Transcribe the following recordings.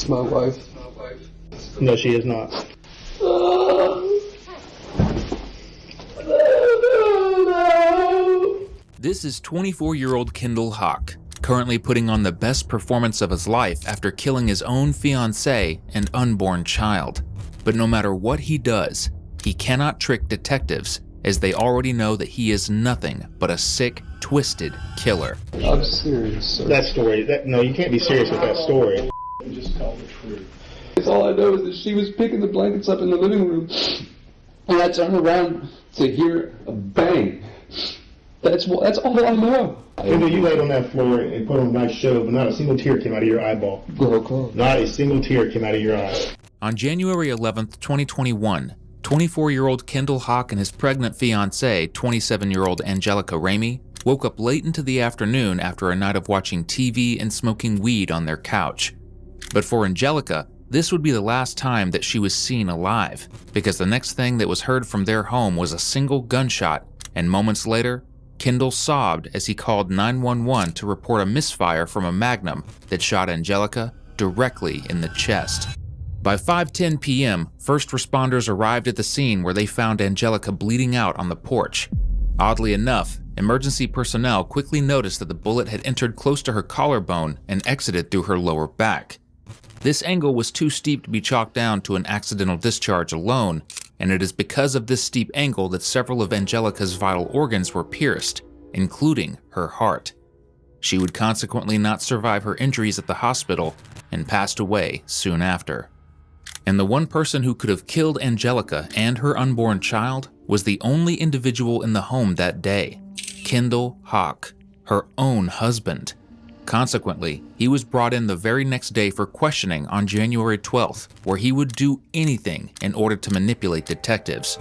It's my wife. No, she is not. This is 24-year-old Kendall Hawk, currently putting on the best performance of his life after killing his own fiancée and unborn child. But no matter what he does, he cannot trick detectives, as they already know that he is nothing but a sick, twisted killer. I'm serious, sir. That story, no, you can't be serious with that story. Just tell the truth. It's all I know is that she was picking the blankets up in the living room, and I turned around to hear a bang. That's all I know. Kendall, you laid on that floor and put on a nice show, but not a single tear came out of your eyeball. Okay. Not a single tear came out of your eye. On January 11th, 2021, 24-year-old Kendall Hawk and his pregnant fiancée, 27-year-old Angelica Ramey, woke up late into the afternoon after a night of watching TV and smoking weed on their couch. But for Angelica, this would be the last time that she was seen alive, because the next thing that was heard from their home was a single gunshot, and moments later, Kendall sobbed as he called 911 to report a misfire from a Magnum that shot Angelica directly in the chest. By 5:10 p.m., first responders arrived at the scene where they found Angelica bleeding out on the porch. Oddly enough, emergency personnel quickly noticed that the bullet had entered close to her collarbone and exited through her lower back. This angle was too steep to be chalked down to an accidental discharge alone, and it is because of this steep angle that several of Angelica's vital organs were pierced, including her heart. She would consequently not survive her injuries at the hospital and passed away soon after. And the one person who could have killed Angelica and her unborn child was the only individual in the home that day, Kendall Hawk, her own husband. Consequently, he was brought in the very next day for questioning on January 12th, where he would do anything in order to manipulate detectives.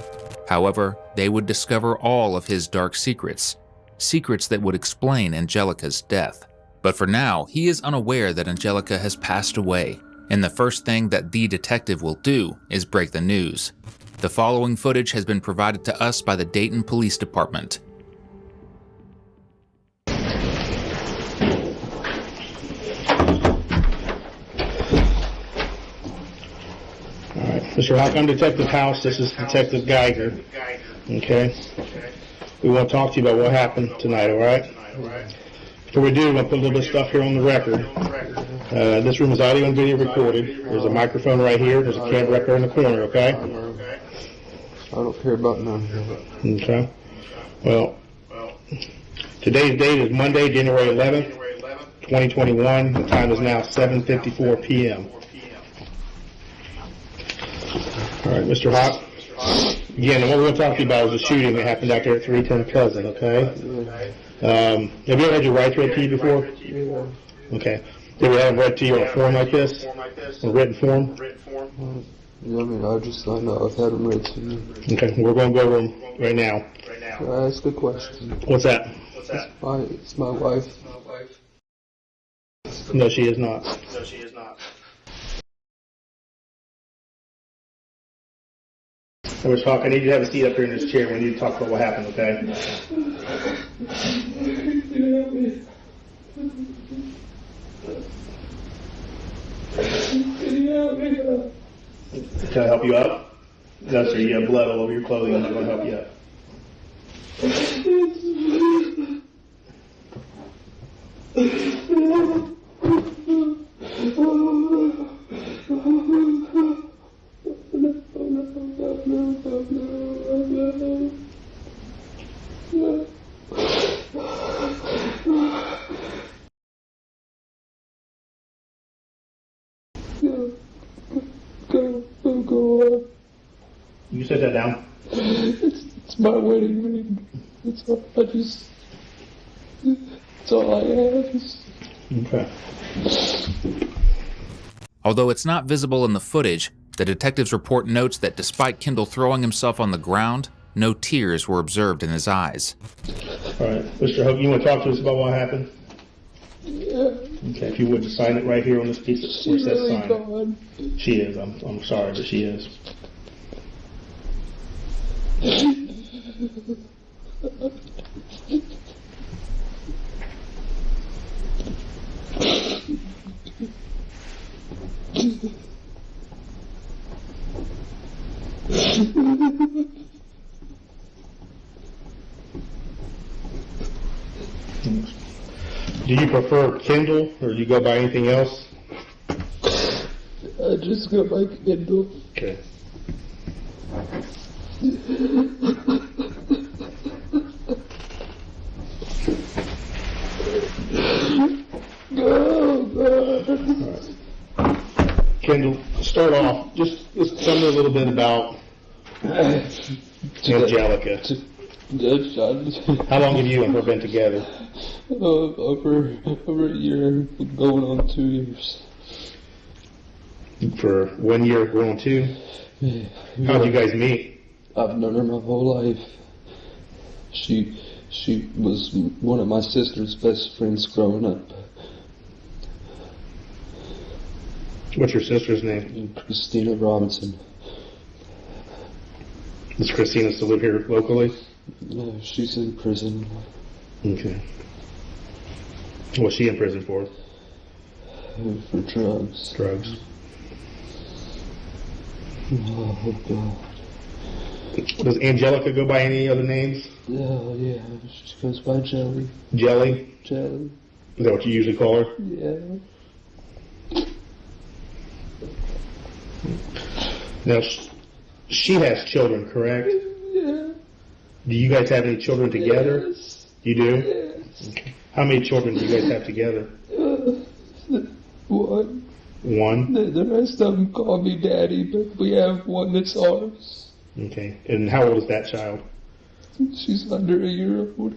However, they would discover all of his dark secrets, secrets that would explain Angelica's death. But for now, he is unaware that Angelica has passed away, and the first thing that the detective will do is break the news. The following footage has been provided to us by the Dayton Police Department. Mr. Hawk, I'm Detective House. This is Detective Geiger. Okay? We want to talk to you about what happened tonight, all right? Before we do, we're going to put a little bit of stuff here on the record. This room is audio and video recorded. There's a microphone right here. There's a camera right there in the corner, okay? I don't care about none of that. Okay. Well, today's date is Monday, January 11th, 2021. The time is now 7:54 p.m. All right, Mr. Hawk. Again, what we're going to talk to you about is the shooting that happened out there at 310 Pleasant, okay? Have you ever had your rights read to you before? Yeah. Okay. Did we have them read to you on a form like this? A written form? Yeah, I mean, I've had them read to me. Okay, we're going to go over them right now. Can I ask a question? What's that? It's my wife. No, she is not. Mr. Hawk, I need you to have a seat up here in this chair. We need to talk about what happened, okay? Can I help you up? No, sir. You have blood all over your clothing. I'm not going to help you up. You set that down. It's my wedding ring. It's all I have. Okay. Although it's not visible in the footage, the detective's report notes that despite Kendall throwing himself on the ground, no tears were observed in his eyes. All right. Mr. Hope, you want to talk to us about what happened? Yeah. Okay, if you would just sign it right here on this piece of where it says Really sign. gone. She is. I'm sorry, but she is. Do you prefer Kindle, or do you go by anything else? I just go by Kindle. Okay. Kendall, start off. Just tell me a little bit about Angelica. How long have you and her been together? Over a year, going on 2 years. For 1 year, going on 2? Yeah. How'd you guys meet? I've known her my whole life. She was one of my sister's best friends growing up. What's your sister's name? Christina Robinson. Does Christina still live here locally? No, she's in prison. Okay. What's she in prison for? For drugs. Drugs. Oh, God. Does Angelica go by any other names? Oh, yeah. She goes by Jelly. Jelly? Jelly. Is that what you usually call her? Yeah. Now, she has children, correct? Yeah. Do you guys have any children together? Yes. You do? Yes. Okay. How many children do you guys have together? One. One? The rest of them call me Daddy, but we have one that's ours. Okay. And how old is that child? She's under a year old.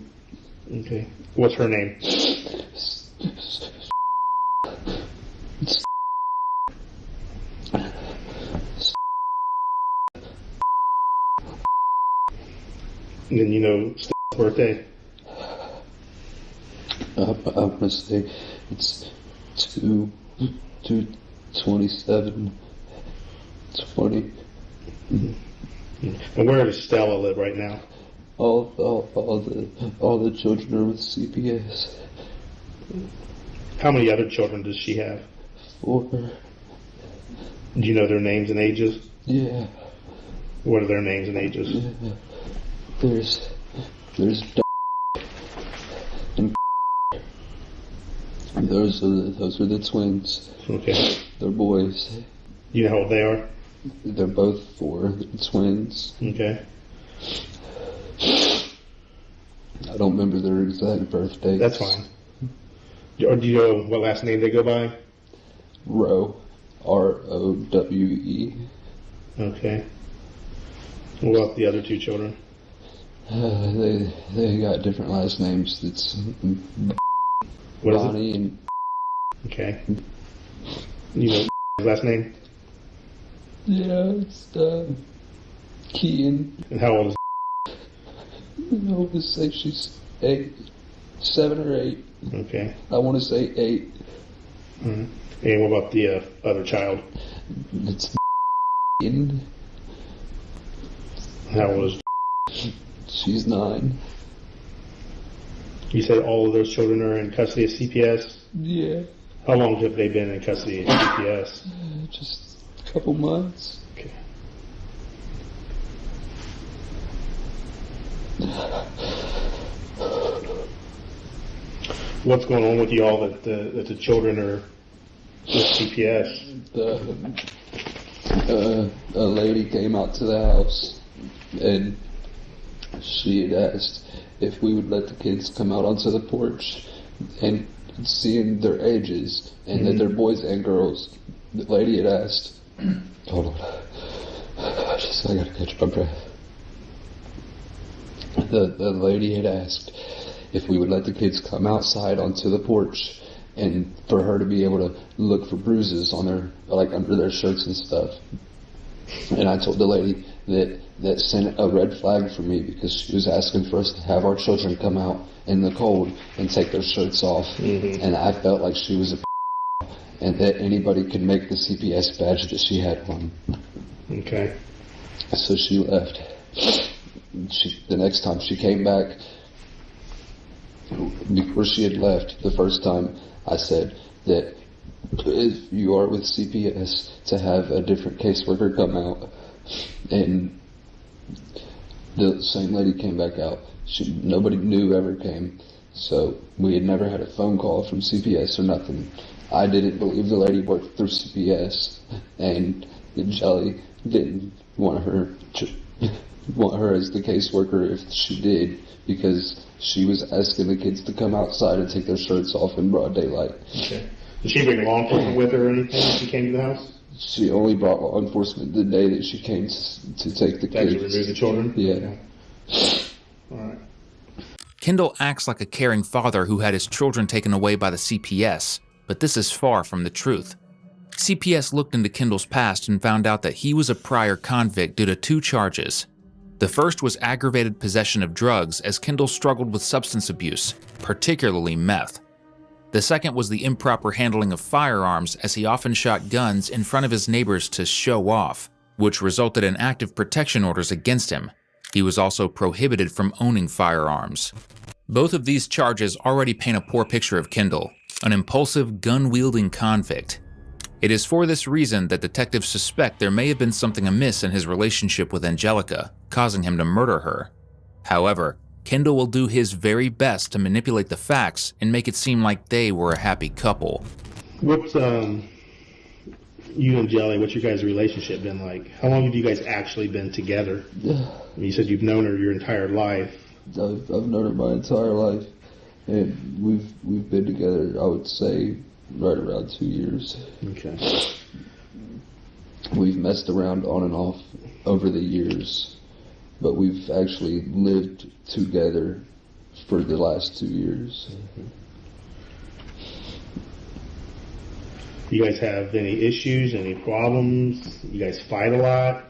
Okay. What's her name? And then you know Steph's birthday? I'm going to say it's 2/27/20. And where does Stella live right now? All the children are with CPS. How many other children does she have? 4. Do you know their names and ages? Yeah. What are their names and ages? Yeah. There's and those are the twins. Okay. They're boys. You know how old they are? They're both 4 twins. Okay. I don't remember their exact birth dates. That's fine. Or do you know what last name they go by? Rowe. ROWE. Okay. What about the other 2 children? They got different last names. It's What is Bonnie it? and Okay. You know his last name? yeah, it's Kean. And how old is I want to say she's 7 or 8. Okay. I want to say 8. Mm-hmm. And what about the other child? It's Kean. How old is She's 9. You said all of those children are in custody of CPS? Yeah, How long have they been in custody of CPS? just a couple months. Okay. What's going on with you all that the children are with CPS? A lady came out to the house and she had asked if we would let the kids come out onto the porch, and seeing their ages and that they're boys and girls, the lady had asked, hold on, I gotta catch my breath. The lady had asked if we would let the kids come outside onto the porch and for her to be able to look for bruises on their, like under their shirts and stuff. And I told the lady that sent a red flag for me because she was asking for us to have our children come out in the cold and take their shirts off. Mm-hmm. And I felt like she was a and that anybody could make the CPS badge that she had on. Okay. So she left. The next time she came back, before she had left the first time, I said that if you are with CPS, to have a different caseworker come out, and the same lady came back out. Nobody new ever came, so we had never had a phone call from CPS or nothing. I didn't believe the lady worked through CPS, and Jelly didn't want her as the caseworker if she did, because she was asking the kids to come outside and take their shirts off in broad daylight. Okay. Did she bring law enforcement with her or anything when she came to the house? She only brought law enforcement the day that she came to take the kids. Actually remove the children? Yeah. Okay. All right. Kendall acts like a caring father who had his children taken away by the CPS, but this is far from the truth. CPS looked into Kendall's past and found out that he was a prior convict due to 2 charges. The first was aggravated possession of drugs, as Kendall struggled with substance abuse, particularly meth. The second was the improper handling of firearms, as he often shot guns in front of his neighbors to show off, which resulted in active protection orders against him. He was also prohibited from owning firearms. Both of these charges already paint a poor picture of Kendall, an impulsive, gun-wielding convict. It is for this reason that detectives suspect there may have been something amiss in his relationship with Angelica, causing him to murder her. However, Kendall will do his very best to manipulate the facts and make it seem like they were a happy couple. What's you and Jelly, what's your guys' relationship been like? How long have you guys actually been together? You said you've known her your entire life. I've known her my entire life, and we've been together, I would say, right around 2 years. Okay. We've messed around on and off over the years, but we've actually lived together for the last 2 years. You guys have any issues, any problems? You guys fight a lot?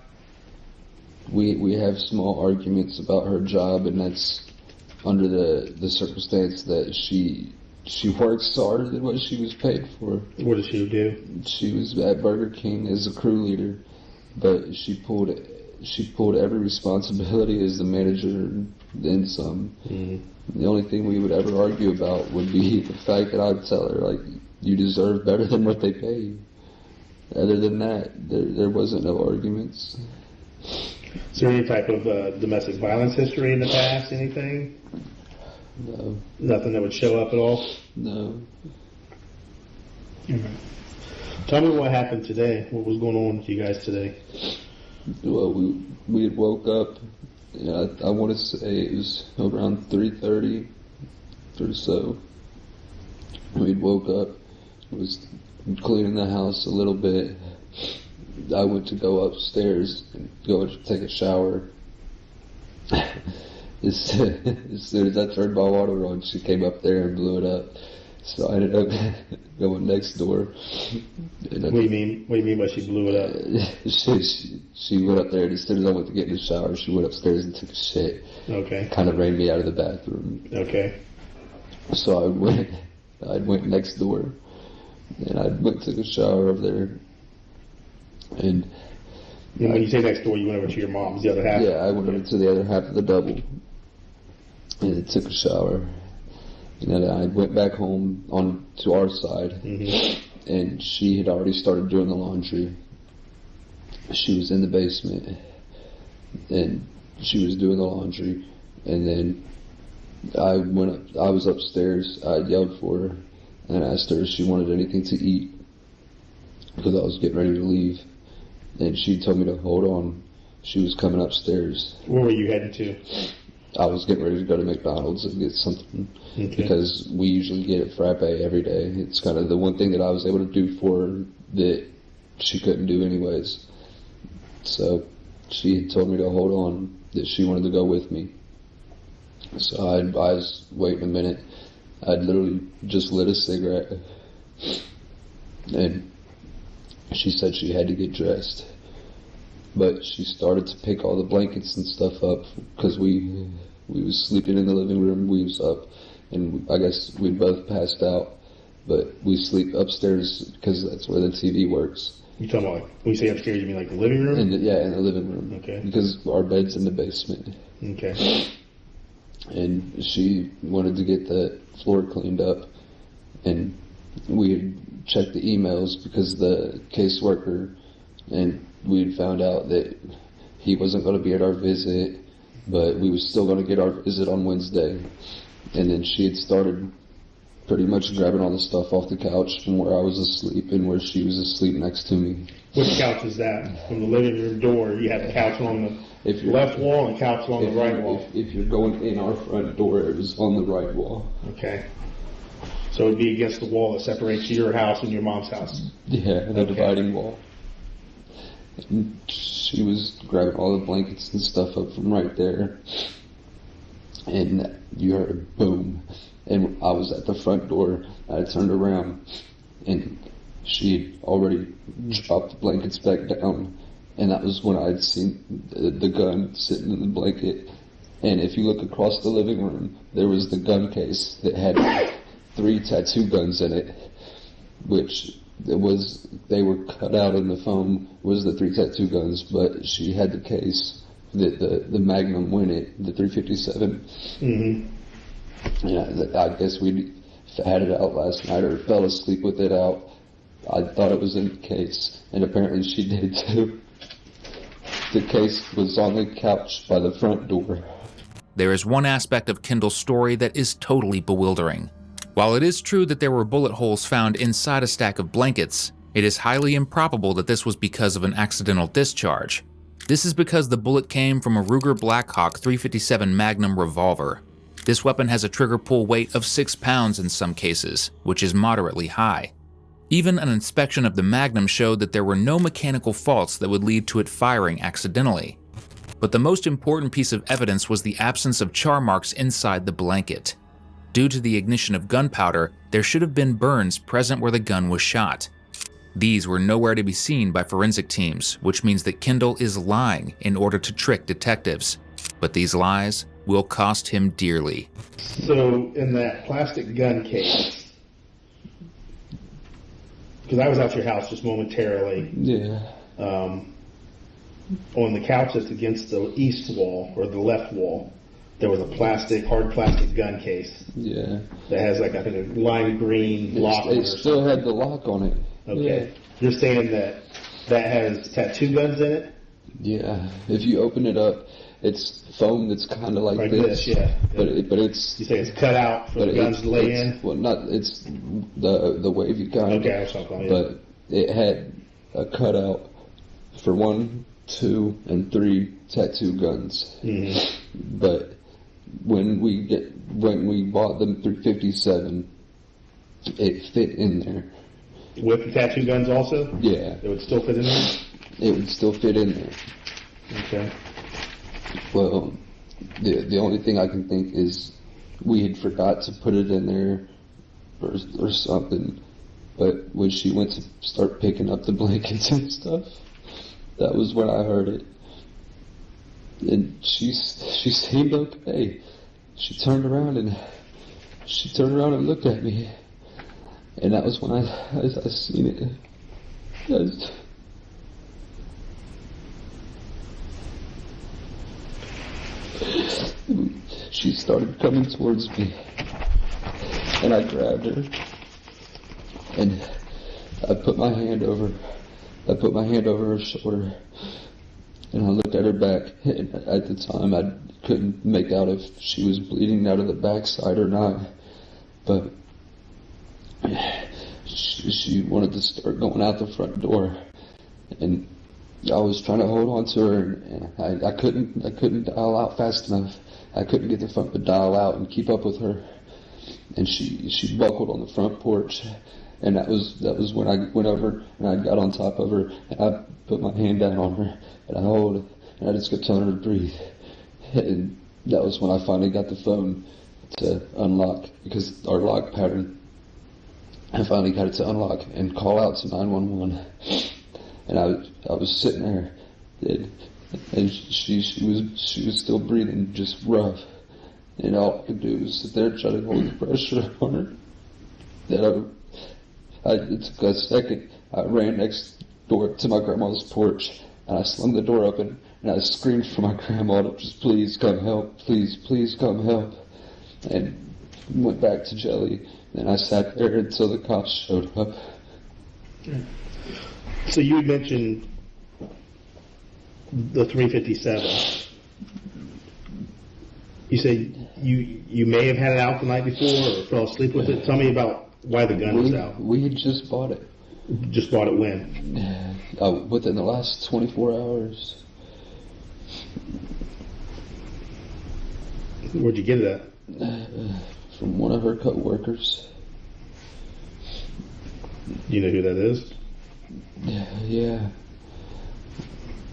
We have small arguments about her job, and that's under the circumstance that she works harder than what she was paid for. What does she do? She was at Burger King as a crew leader, but she pulled every responsibility as the manager and then some. Mm-hmm. The only thing we would ever argue about would be the fact that I'd tell her, like, you deserve better than what they pay you. Other than that, there wasn't no arguments. Is there any type of domestic violence history in the past? Anything? No. Nothing that would show up at all? No. Okay. Tell me what happened today. What was going on with you guys today? Well, we had woke up. I want to say it was around 3:30 or so. We had woke up. Was cleaning the house a little bit. I went to go upstairs and go take a shower. As soon as I turned my water on, she came up there and blew it up. So I ended up going next door. What do you mean by she blew it up? She went up there, and as soon as I went to get in the shower, she went upstairs and took a shit. Okay. Kind of ran me out of the bathroom. Okay. So I went next door, and I went and took a shower over there. And when you say next door, you went over to your mom's, the other half? Yeah, I went over to the other half of the double and took a shower. And then I went back home on to our side, mm-hmm. and she had already started doing the laundry. She was in the basement, and she was doing the laundry. And then I was upstairs. I yelled for her and asked her if she wanted anything to eat because I was getting ready to leave. And she told me to hold on. She was coming upstairs. Where were you heading to? I was getting ready to go to McDonald's and get something, okay. Because we usually get a frappe every day. It's kind of the one thing that I was able to do for her that she couldn't do anyways. So she had told me to hold on, that she wanted to go with me. So I was waiting a minute. I'd literally just lit a cigarette, and she said she had to get dressed. But she started to pick all the blankets and stuff up because we was sleeping in the living room. We was up, and I guess we both passed out. But we sleep upstairs because that's where the TV works. You talking about, when you say upstairs, you mean like the living room? In the living room. Okay. Because our bed's in the basement. Okay. And she wanted to get the floor cleaned up, and we had checked the emails because the caseworker, and we'd found out that he wasn't going to be at our visit, but we was still going to get our visit on Wednesday. And then she had started pretty much grabbing all the stuff off the couch from where I was asleep and where she was asleep next to me. Which couch is that? From the living room door, you have the couch on the left wall and the couch on the right wall. If you're going in our front door, it was on the right wall. Okay. So it would be against the wall that separates your house and your mom's house? Yeah, the dividing wall. And she was grabbing all the blankets and stuff up from right there. And you heard a boom. And I was at the front door. I turned around, and she had already dropped the blankets back down. And that was when I had seen the gun sitting in the blanket. And if you look across the living room, there was the gun case that had 3 tattoo guns in it, which they were cut out in the foam, was the 3 tattoo guns, but she had the case that the Magnum went it, the 357. Mm-hmm. Yeah, I guess we had it out last night or fell asleep with it out. I thought it was in the case, and apparently she did too. The case was on the couch by the front door. There is one aspect of Kendall's story that is totally bewildering. While it is true that there were bullet holes found inside a stack of blankets, it is highly improbable that this was because of an accidental discharge. This is because the bullet came from a Ruger Blackhawk 357 Magnum revolver. This weapon has a trigger pull weight of 6 pounds in some cases, which is moderately high. Even an inspection of the Magnum showed that there were no mechanical faults that would lead to it firing accidentally. But the most important piece of evidence was the absence of char marks inside the blanket. Due to the ignition of gunpowder, there should have been burns present where the gun was shot. These were nowhere to be seen by forensic teams, which means that Kendall is lying in order to trick detectives. But these lies will cost him dearly. So, in that plastic gun case, because I was out your house just momentarily, Yeah. on the couch that's against the east wall, or the left wall, there was a hard plastic gun case. Yeah. That has I think a lime green lock on it. It still had the lock on it. Okay. Yeah. You're saying that has tattoo guns in it? Yeah. If you open it up, it's foam that's kind of like this, yeah. But it's... You say it's cut out for the guns to lay in? Well, it's the wavy kind. Okay, I was talking about But it had a cutout for 1, 2, and 3 tattoo guns. Mm-hmm. But when we bought the 357, it fit in there. With the tattoo guns also? Yeah. It would still fit in there? It would still fit in there. Okay. Well, the only thing I can think is we had forgot to put it in there or something. But when she went to start picking up the blankets and stuff, that was when I heard it. And she seemed okay. She turned around and looked at me. And that was when I seen it. She started coming towards me, and I grabbed her, and I put my hand over her shoulder, and I looked at her back. And at the time, I couldn't make out if she was bleeding out of the backside or not, but she wanted to start going out the front door, and I was trying to hold on to her, and I couldn't dial out fast enough. I couldn't get the front dial out and keep up with her, and she buckled on the front porch, and that was when I went over and I got on top of her, and I put my hand down on her, and I held her, and I just kept telling her to breathe, and that was when I finally got the phone to unlock, because our lock pattern, I finally got it to unlock and call out to 911. And I was sitting there, and she was still breathing just rough, and all I could do was sit there trying to hold the pressure on her. It took a second. I ran next door to my grandma's porch, and I slung the door open, and I screamed for my grandma to just please come help, please come help, and went back to Jelly. And I sat there until the cops showed up, So you mentioned the 357. You said you may have had it out the night before or fell asleep with it. Tell me about why the gun was out. We had just bought it. Just bought it when? Within the last 24 hours. Where'd you get it at? From one of her co-workers. Do you know who that is? Yeah.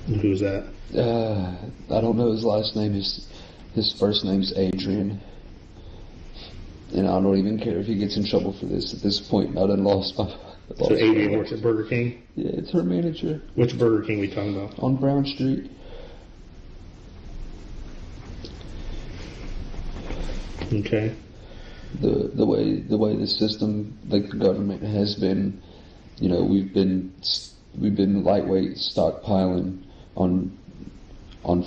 Who's that? I don't know his last name. His first name's Adrian. And I don't even care if he gets in trouble for this. At this point, I done lost my... So Adrian works at Burger King? Yeah, it's her manager. Which Burger King are we talking about? On Brown Street. Okay. The way the system, like the government has been, you know, we've been lightweight stockpiling on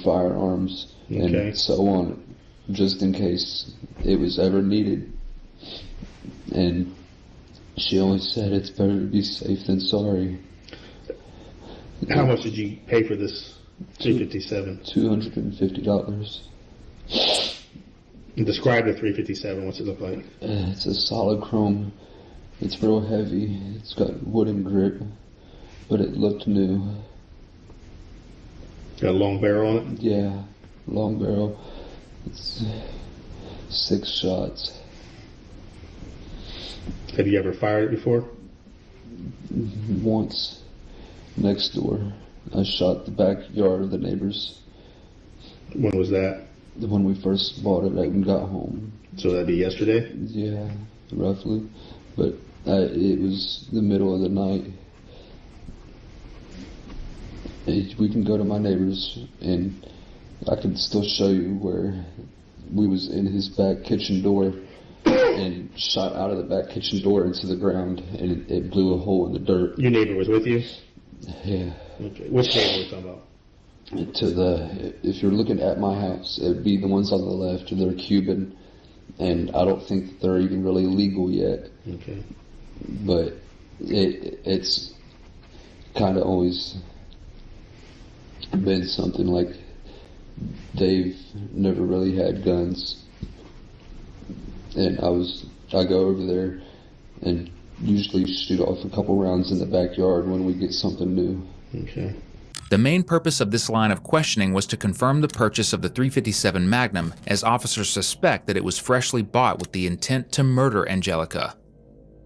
firearms and so on, just in case it was ever needed. And she always said it's better to be safe than sorry. How much did you pay for this 357? $250. Describe the 357. What's it look like? It's a solid chrome. It's real heavy. It's got wooden grip, but it looked new. Got a long barrel on it? Yeah, long barrel. It's 6 shots. Have you ever fired it before? Once. Next door. I shot the backyard of the neighbors. When was that? When we first bought it, right when we got home. So that'd be yesterday? Yeah, roughly. But it was the middle of the night. We can go to my neighbors, and I can still show you where we was in his back kitchen door and shot out of the back kitchen door into the ground, and it blew a hole in the dirt. Your neighbor was with you? Yeah. Okay. Which neighbor are we talking about? If you're looking at my house, it'd be the ones on the left. They're Cuban, and I don't think they're even really legal yet. Okay. But it's kind of always been something like they've never really had guns, and I go over there and usually shoot off a couple rounds in the backyard when we get something new. Okay. The main purpose of this line of questioning was to confirm the purchase of the .357 Magnum, as officers suspect that it was freshly bought with the intent to murder Angelica.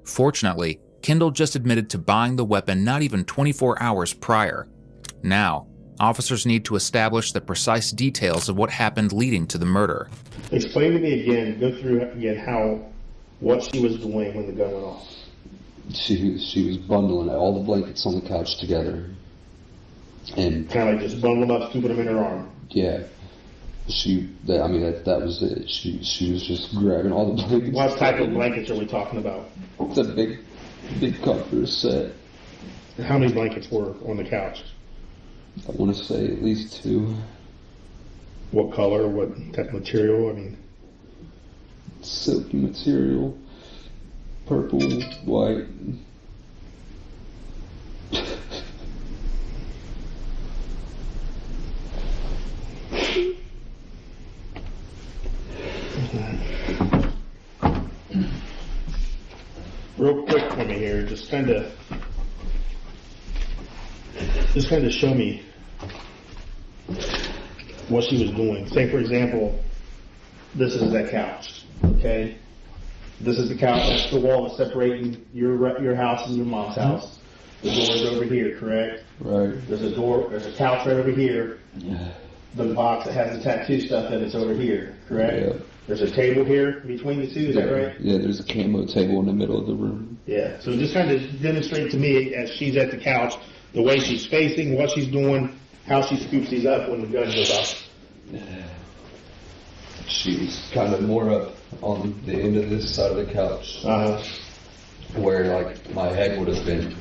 Fortunately, Kendall just admitted to buying the weapon not even 24 hours prior. Now, officers need to establish the precise details of what happened leading to the murder. Explain to me again, go through again what she was doing when the gun went off. She was bundling all the blankets on the couch together. And kind of like just bundled up, scooping them in her arm. Yeah, that was it. She was just grabbing all the blankets. What type of blankets are we talking about? It's a big comforter set. How many blankets were on the couch? I want to say at least 2. What color? What type of material? Silky material, purple, white. Real quick for me here, just kind of show me what she was doing. Say, for example, this is that couch, okay? This is the couch. That's the wall that's separating your house and your mom's house. The door is over here, correct? Right. There's a couch right over here. Yeah. The box that has the tattoo stuff in it's over here, correct? Yeah. There's a table here between the two, is that right? Yeah, there's a camo table in the middle of the room. Yeah, so just kind of demonstrate to me as she's at the couch, the way she's facing, what she's doing, how she scoops these up when the gun goes off. She was kind of more up on the end of this side of the couch, where like my head would have been,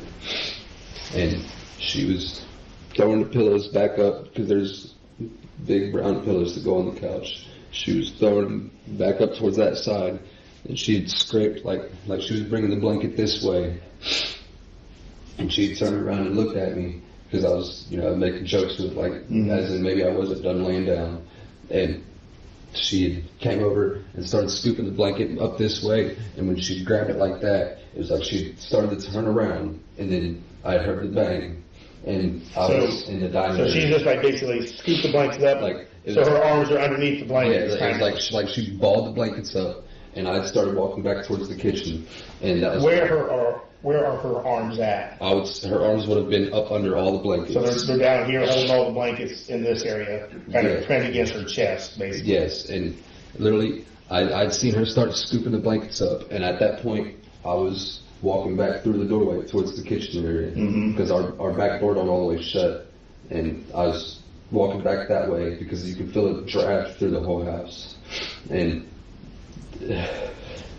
and she was throwing the pillows back up because there's big brown pillows that go on the couch. She was throwing them back up towards that side, and she'd scraped like she was bringing the blanket this way, and she'd turn around and look at me because I was, making jokes with as in maybe I wasn't done laying down, and she came over and started scooping the blanket up this way, and when she grabbed it like that, it was like she started to turn around, and then I heard the bang, and I was in the dining room. So she just basically scooped the blankets up, so her arms are underneath the blankets. Yeah, it was like she balled the blankets up, and I started walking back towards the kitchen, and that was where are her arms at? Her arms would have been up under all the blankets. So they're down here holding all the blankets in this area, kind of pinned against her chest, basically. Yes, and literally, I'd seen her start scooping the blankets up, and at that point, I was walking back through the doorway towards the kitchen area, because our back door don't all the way shut, and I was walking back that way because you could feel a draft through the whole house, and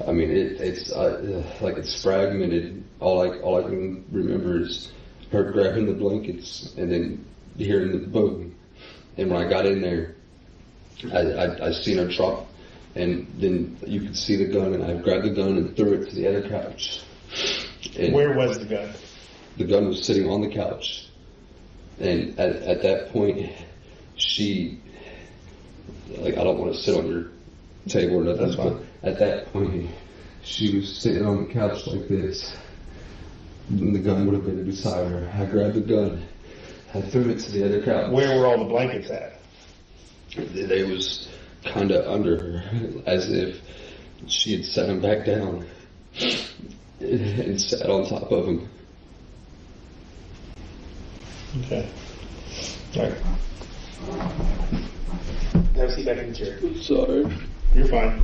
I mean it's fragmented. All I can remember is her grabbing the blankets and then hearing the boom. And when I got in there, I seen her drop, and then you could see the gun, and I grabbed the gun and threw it to the other couch. And where was the gun? The gun was sitting on the couch, and at that point, she, I don't want to sit on your table or nothing. That's fine. But at that point, she was sitting on the couch like this, and the gun would have been beside her. I grabbed the gun, I threw it to the other couch. Where were all the blankets at? They was kind of under her, as if she had set them back down and sat on top of them. Okay. All right. Have a seat back in the chair. Sorry. You're fine.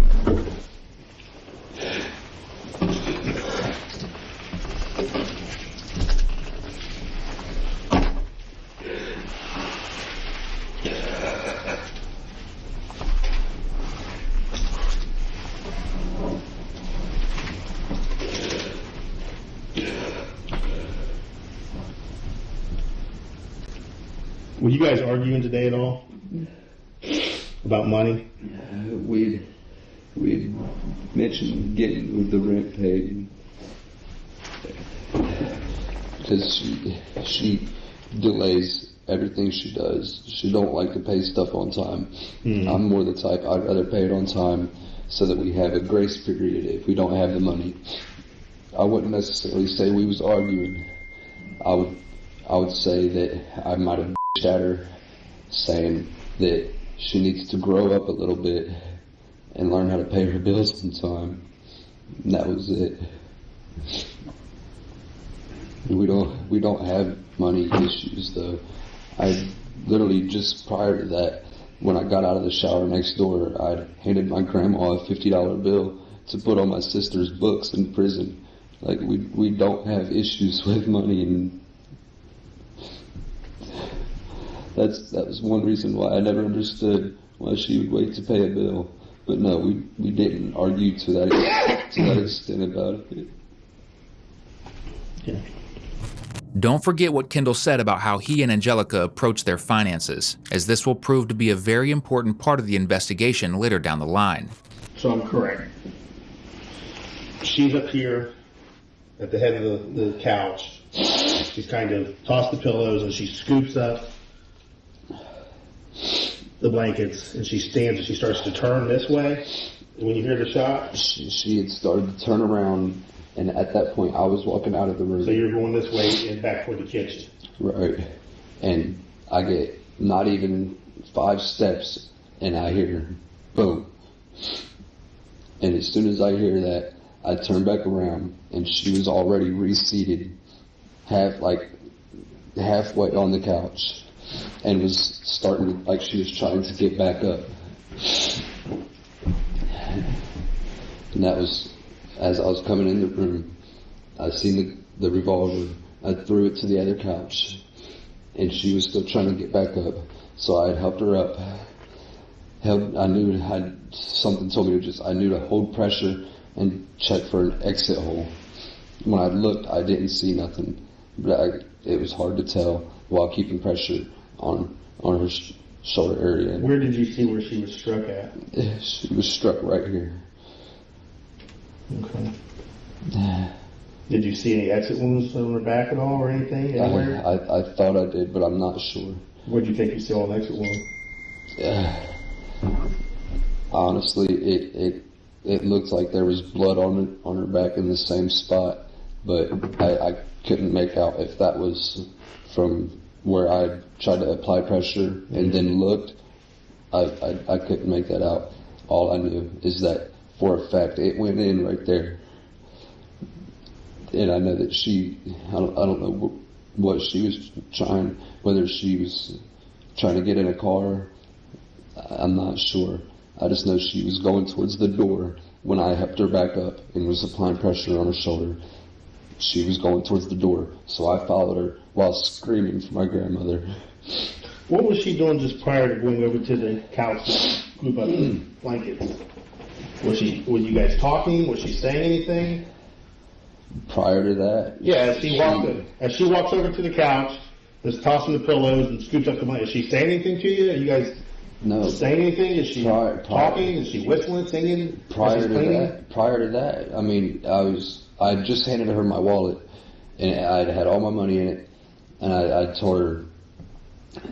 Were you guys arguing today at all about money? We mentioned getting the rent paid because she delays everything she does. She don't like to pay stuff on time. I'm more the type, I'd rather pay it on time so that we have a grace period if we don't have the money. I wouldn't necessarily say we was arguing. I would say that I might have at her, saying that she needs to grow up a little bit and learn how to pay her bills on time. And that was it. We don't have money issues though. I literally just prior to that, when I got out of the shower next door, I'd handed my grandma a $50 bill to put on my sister's books in prison. We don't have issues with money, and that was one reason why I never understood why she would wait to pay a bill. But no, we didn't argue to that extent about it. Yeah. Don't forget what Kendall said about how he and Angelica approached their finances, as this will prove to be a very important part of the investigation later down the line. So I'm correct. She's up here at the head of the couch. She's kind of tossed the pillows and she scoops up the blankets and she stands and she starts to turn this way. When you hear the shot, she had started to turn around, and at that point I was walking out of the room. So you're going this way and back toward the kitchen. Right. And I get not even 5 steps and I hear boom. And as soon as I hear that, I turn back around and she was already reseated halfway on the couch and was starting like she was trying to get back up. And that was, as I was coming in the room, I seen the revolver. I threw it to the other couch, and she was still trying to get back up. So I had helped her up. Something told me I knew to hold pressure and check for an exit hole. When I looked, I didn't see nothing, but it was hard to tell while keeping pressure on her shoulder area. Where did you see where she was struck at? She was struck right here. Okay. Did you see any exit wounds on her back at all or anything? Anywhere? I thought I did, but I'm not sure. Where did you think you saw an exit wound? Honestly, it looked like there was blood on her back in the same spot, but I couldn't make out if that was from where I tried to apply pressure and then looked. I couldn't make that out. All I knew is that for a fact it went in right there, and I know that I don't know what she was trying, whether she was trying to get in a car. I'm not sure. I just know she was going towards the door when I helped her back up and was applying pressure on her shoulder. She was going towards the door, so I followed her while screaming for my grandmother. What was she doing just prior to going over to the couch to group up the blankets? Were you guys talking? Was she saying anything? Prior to that? Yeah, as she walks over to the couch, is tossing the pillows and scoops up the blankets. Is she saying anything to you? Are you guys saying anything? Is she talking? Is she whistling, singing? Prior to that, I mean, I just handed her my wallet, and I had all my money in it, and I told her,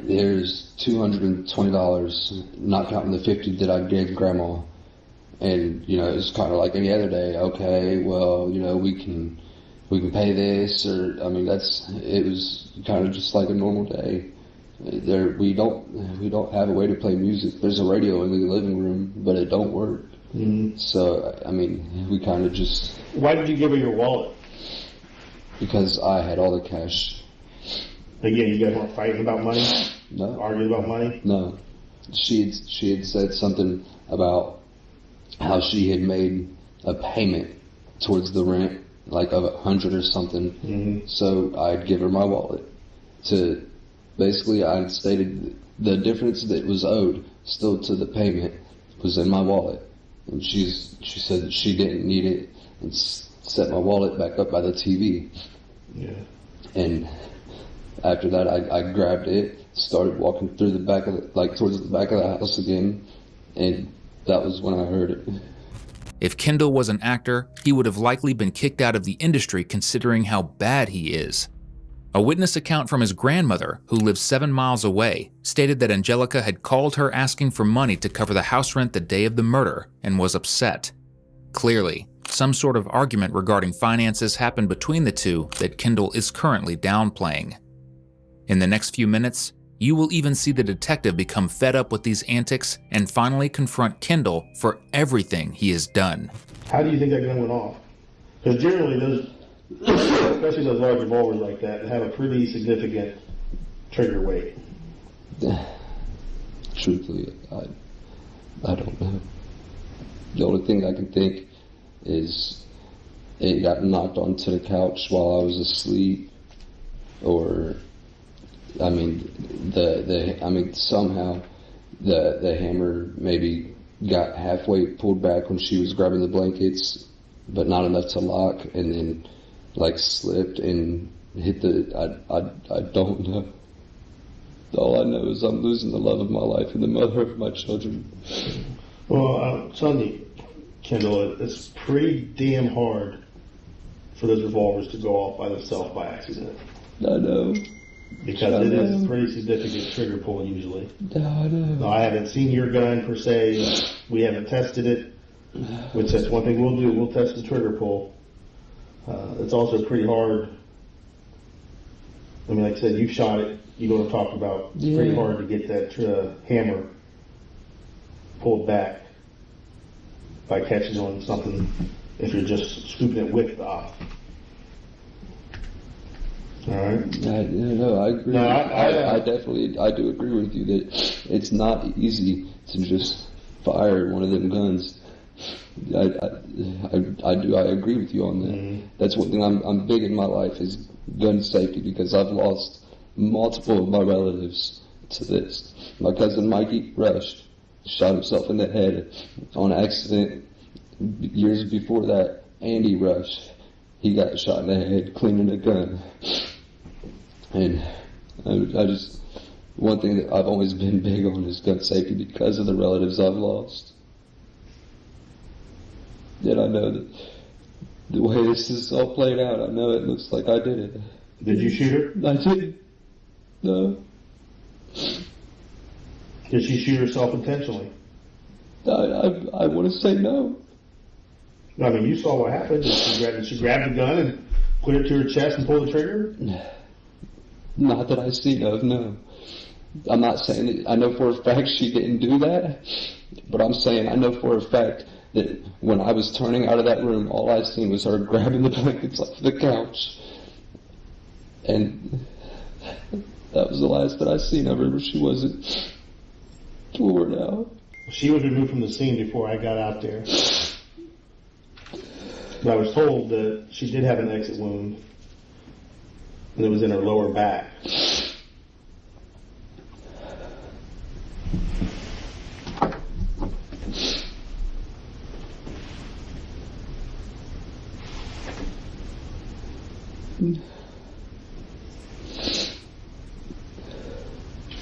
there's $220, not counting the $50 that I gave Grandma. And, you know, it was kind of like any other day. Okay, well, you know, we can pay this, or, I mean, it was kind of just like a normal day. We don't have a way to play music. There's a radio in the living room, but it don't work. Mm-hmm. So, I mean, we kind of just... Why did you give her your wallet? Because I had all the cash. Again, you guys weren't fighting about money? No. Arguing about money? No. She had said something about how she had made a payment towards the rent, like of $100 or something. Mm-hmm. So I'd give her my wallet to... Basically, I stated the difference that was owed still to the payment was in my wallet. And she said that she didn't need it and set my wallet back up by the TV. Yeah. And after that, I grabbed it, started walking through the back of towards the back of the house again, and that was when I heard it. If Kendall was an actor, he would have likely been kicked out of the industry considering how bad he is. A witness account from his grandmother, who lives 7 miles away, stated that Angelica had called her asking for money to cover the house rent the day of the murder and was upset. Clearly, some sort of argument regarding finances happened between the two that Kendall is currently downplaying. In the next few minutes, you will even see the detective become fed up with these antics and finally confront Kendall for everything he has done. How do you think that gun went off? Because generally those, especially those large revolvers like that, have a pretty significant trigger weight. Truthfully, I don't know. The only thing I can think is it got knocked onto the couch while I was asleep, or I mean, somehow the hammer maybe got halfway pulled back when she was grabbing the blankets, but not enough to lock, and then slipped and hit the. I don't know. All I know is I'm losing the love of my life and the mother of my children. Well, Sunday, Kendall, it's pretty damn hard for those revolvers to go off by themselves by accident. I know. Because it is a pretty significant trigger pull usually. I know. Now, I haven't seen your gun per se. We haven't tested it, which that's one thing we'll do. We'll test the trigger pull. It's also pretty hard. I mean, like I said, you've shot it. You know what I'm talking about. It's pretty hard to get that hammer pulled back by catching on something if you're just scooping it with the op. All right. No, I agree. No, I definitely do agree with you that it's not easy to just fire one of them guns. I agree with you on that. Mm-hmm. That's one thing I'm big in my life is gun safety, because I've lost multiple of my relatives to this. My cousin Mikey Rush shot himself in the head on accident. Years before that, Andy Rush, he got shot in the head cleaning a gun. And I just, one thing that I've always been big on is gun safety because of the relatives I've lost. Yet I know that The way this is all played out, I know it looks like I did it. Did you shoot her? I didn't. No. Did she shoot herself intentionally? I want to say no. No, I mean, you saw what happened. Did she grab the gun and put it to her chest and pull the trigger? Not that I see of, no. I'm not saying that I know for a fact she didn't do that, but I'm saying I know for a fact that when I was turning out of that room, all I seen was her grabbing the blankets off the couch. And that was the last that I seen of her, but she wasn't forward out. She was removed from the scene before I got out there. But I was told that she did have an exit wound, and it was in her lower back.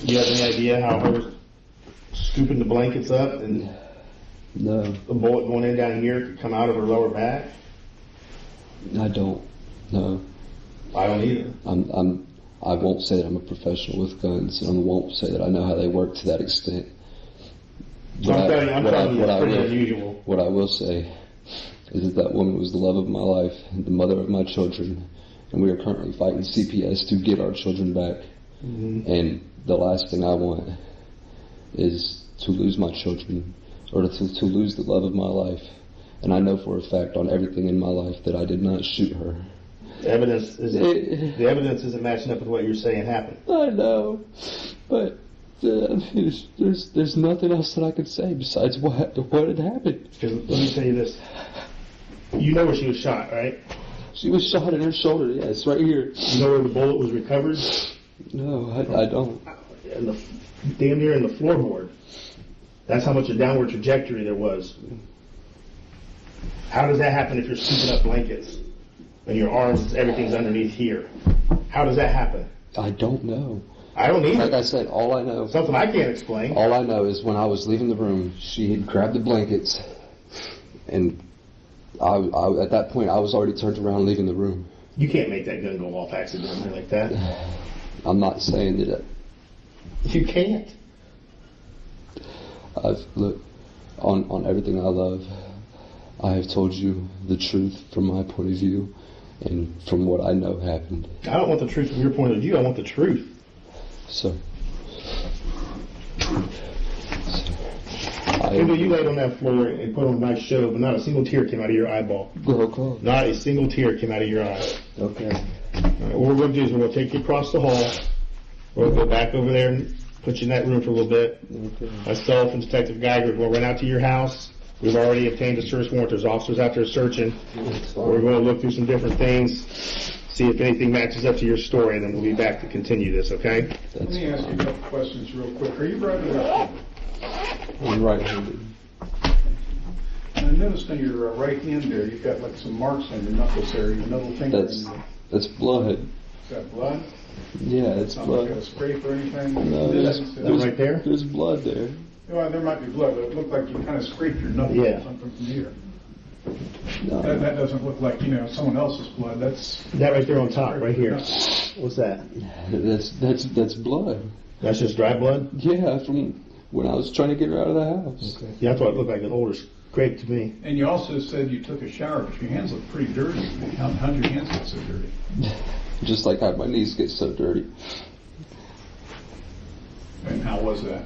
Do you have any idea how her scooping the blankets up and No, the bullet going in down here could come out of her lower back? I don't. No. I don't either. I won't say that I'm a professional with guns, and I won't say that I know how they work to that extent. So I'm telling you, it's pretty unusual. What I will say is that woman was the love of my life and the mother of my children, and we are currently fighting CPS to get our children back. Mm-hmm. And the last thing I want is to lose my children, or to lose the love of my life. And I know for a fact on everything in my life that I did not shoot her. The evidence isn't matching up with what you're saying happened. I know, but there's nothing else that I could say besides what had happened. Let me tell you this. You know where she was shot, right? She was shot in her shoulder, yes, right here. You know where the bullet was recovered? No, I don't. Damn near in the floorboard. That's how much a downward trajectory there was. How does that happen if you're scooping up blankets and your arms, everything's underneath here? How does that happen? I don't know. I don't either. Like I said, all I know... Something I can't explain. All I know is when I was leaving the room, she had grabbed the blankets, and I at that point, I was already turned around leaving the room. You can't make that gun go off accidentally like that. I'm not saying that... You can't. Look, on everything I love, I have told you the truth from my point of view and from what I know happened. I don't want the truth from your point of view. I want the truth. So Kendall, you laid on that floor and put on a nice show, but not a single tear came out of your eyeball. Okay. Not a single tear came out of your eye. Okay. All right, what we're going to do is we're going to take you across the hall. We'll go back over there and put you in that room for a little bit. Okay. Myself and Detective Geiger will run out to your house. We've already obtained a search warrant. There's officers out there searching. We're going to look through some different things, see if anything matches up to your story, and then we'll be back to continue this, okay? Let me ask you a couple questions real quick. Are you right or left-handed? I'm right-handed. I noticed on your right hand there, you've got like some marks on your knuckles there, your middle finger. That's blood. Is that blood? Yeah, it's Not blood. like a scrape or anything? No, That right there? There's blood there. Well, there might be blood, but it looked like you kind of scraped your knuckle Yeah. or something from here. No. That doesn't look like, someone else's blood. That's That right there on top, right here. What's that? That's blood. That's just dry blood? Yeah, from when I was trying to get her out of the house. Okay. Yeah, I thought it looked like an older scrape to me. And you also said you took a shower, but your hands look pretty dirty. How'd your hands get so dirty? Just like how my knees get so dirty. And how was that?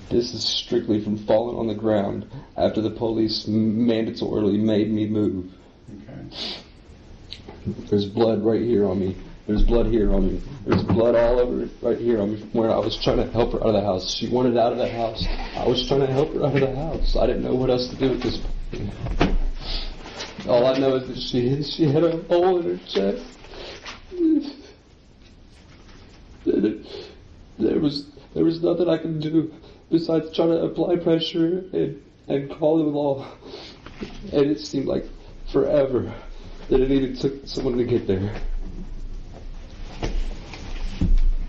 This is strictly from falling on the ground after the police mandatorily made me move. Okay. There's blood right here on me. There's blood here on me. There's blood all over right here on me from where I was trying to help her out of the house. She wanted out of the house. I was trying to help her out of the house. I didn't know what else to do at this point. All I know is that she had a hole in her chest. There was nothing I could do besides trying to apply pressure and call the law. And it seemed like forever that it even took someone to get there.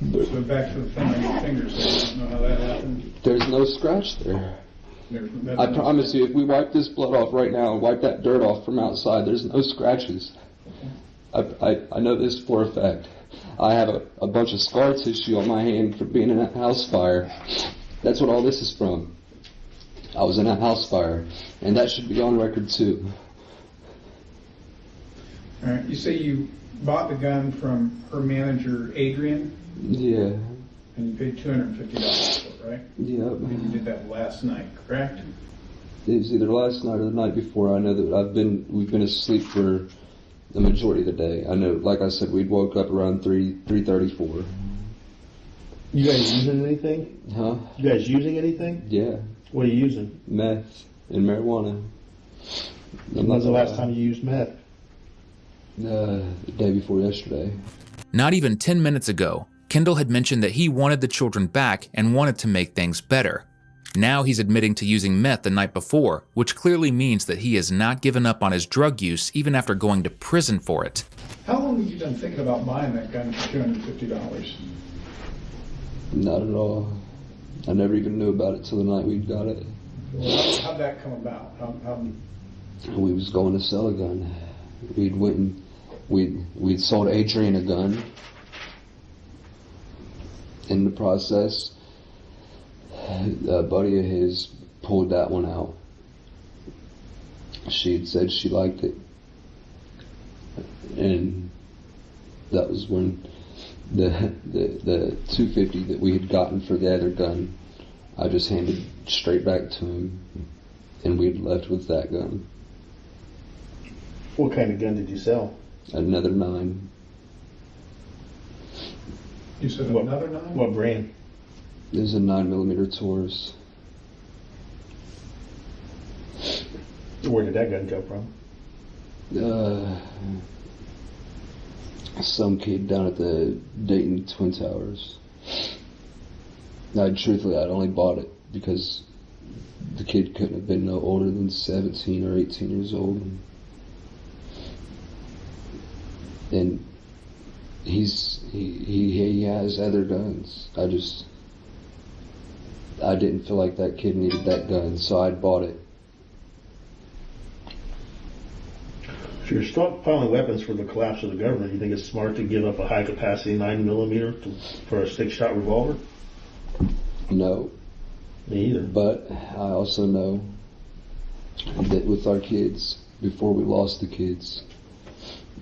So back to the thing on your fingers, I don't know how that happened. There's no scratch there. I promise you, if we wipe this blood off right now and wipe that dirt off from outside, there's no scratches. I know this for a fact. I have a bunch of scar tissue on my hand for being in a house fire. That's what all this is from. I was in a house fire, and that should be on record too. All right. You say you bought the gun from her manager, Adrian, Yeah. and you paid $250 for it, right? Yep. And you did that last night, correct? It was either last night or the night before. I know that we've been asleep for the majority of the day. I know, like I said, we'd woke up around 3:34. You guys using anything? Huh? You guys using anything? Yeah. What are you using? Meth and marijuana. When's the last time you used meth? The day before yesterday. Not even 10 minutes ago, Kendall had mentioned that he wanted the children back and wanted to make things better. Now he's admitting to using meth the night before, which clearly means that he has not given up on his drug use even after going to prison for it. How long have you been thinking about buying that gun for $250? Not at all. I never even knew about it till the night we got it. Well, how'd that come about? We was going to sell a gun. We'd sold Adrian a gun. In the process, a buddy of his pulled that one out. She had said she liked it, and that was when the $250 that we had gotten for the other gun, I just handed straight back to him, and we'd left with that gun. What kind of gun did you sell? Another 9. You said another 9? What brand? It was a 9mm Taurus. Where did that gun come from? Some kid down at the Dayton Twin Towers. I'd only bought it because the kid couldn't have been no older than 17 or 18 years old. And he has other guns. I didn't feel like that kid needed that gun, so I bought it. If you're stockpiling weapons for the collapse of the government, you think it's smart to give up a high-capacity 9mm for a 6-shot revolver? No. Me either. But I also know that with our kids, before we lost the kids,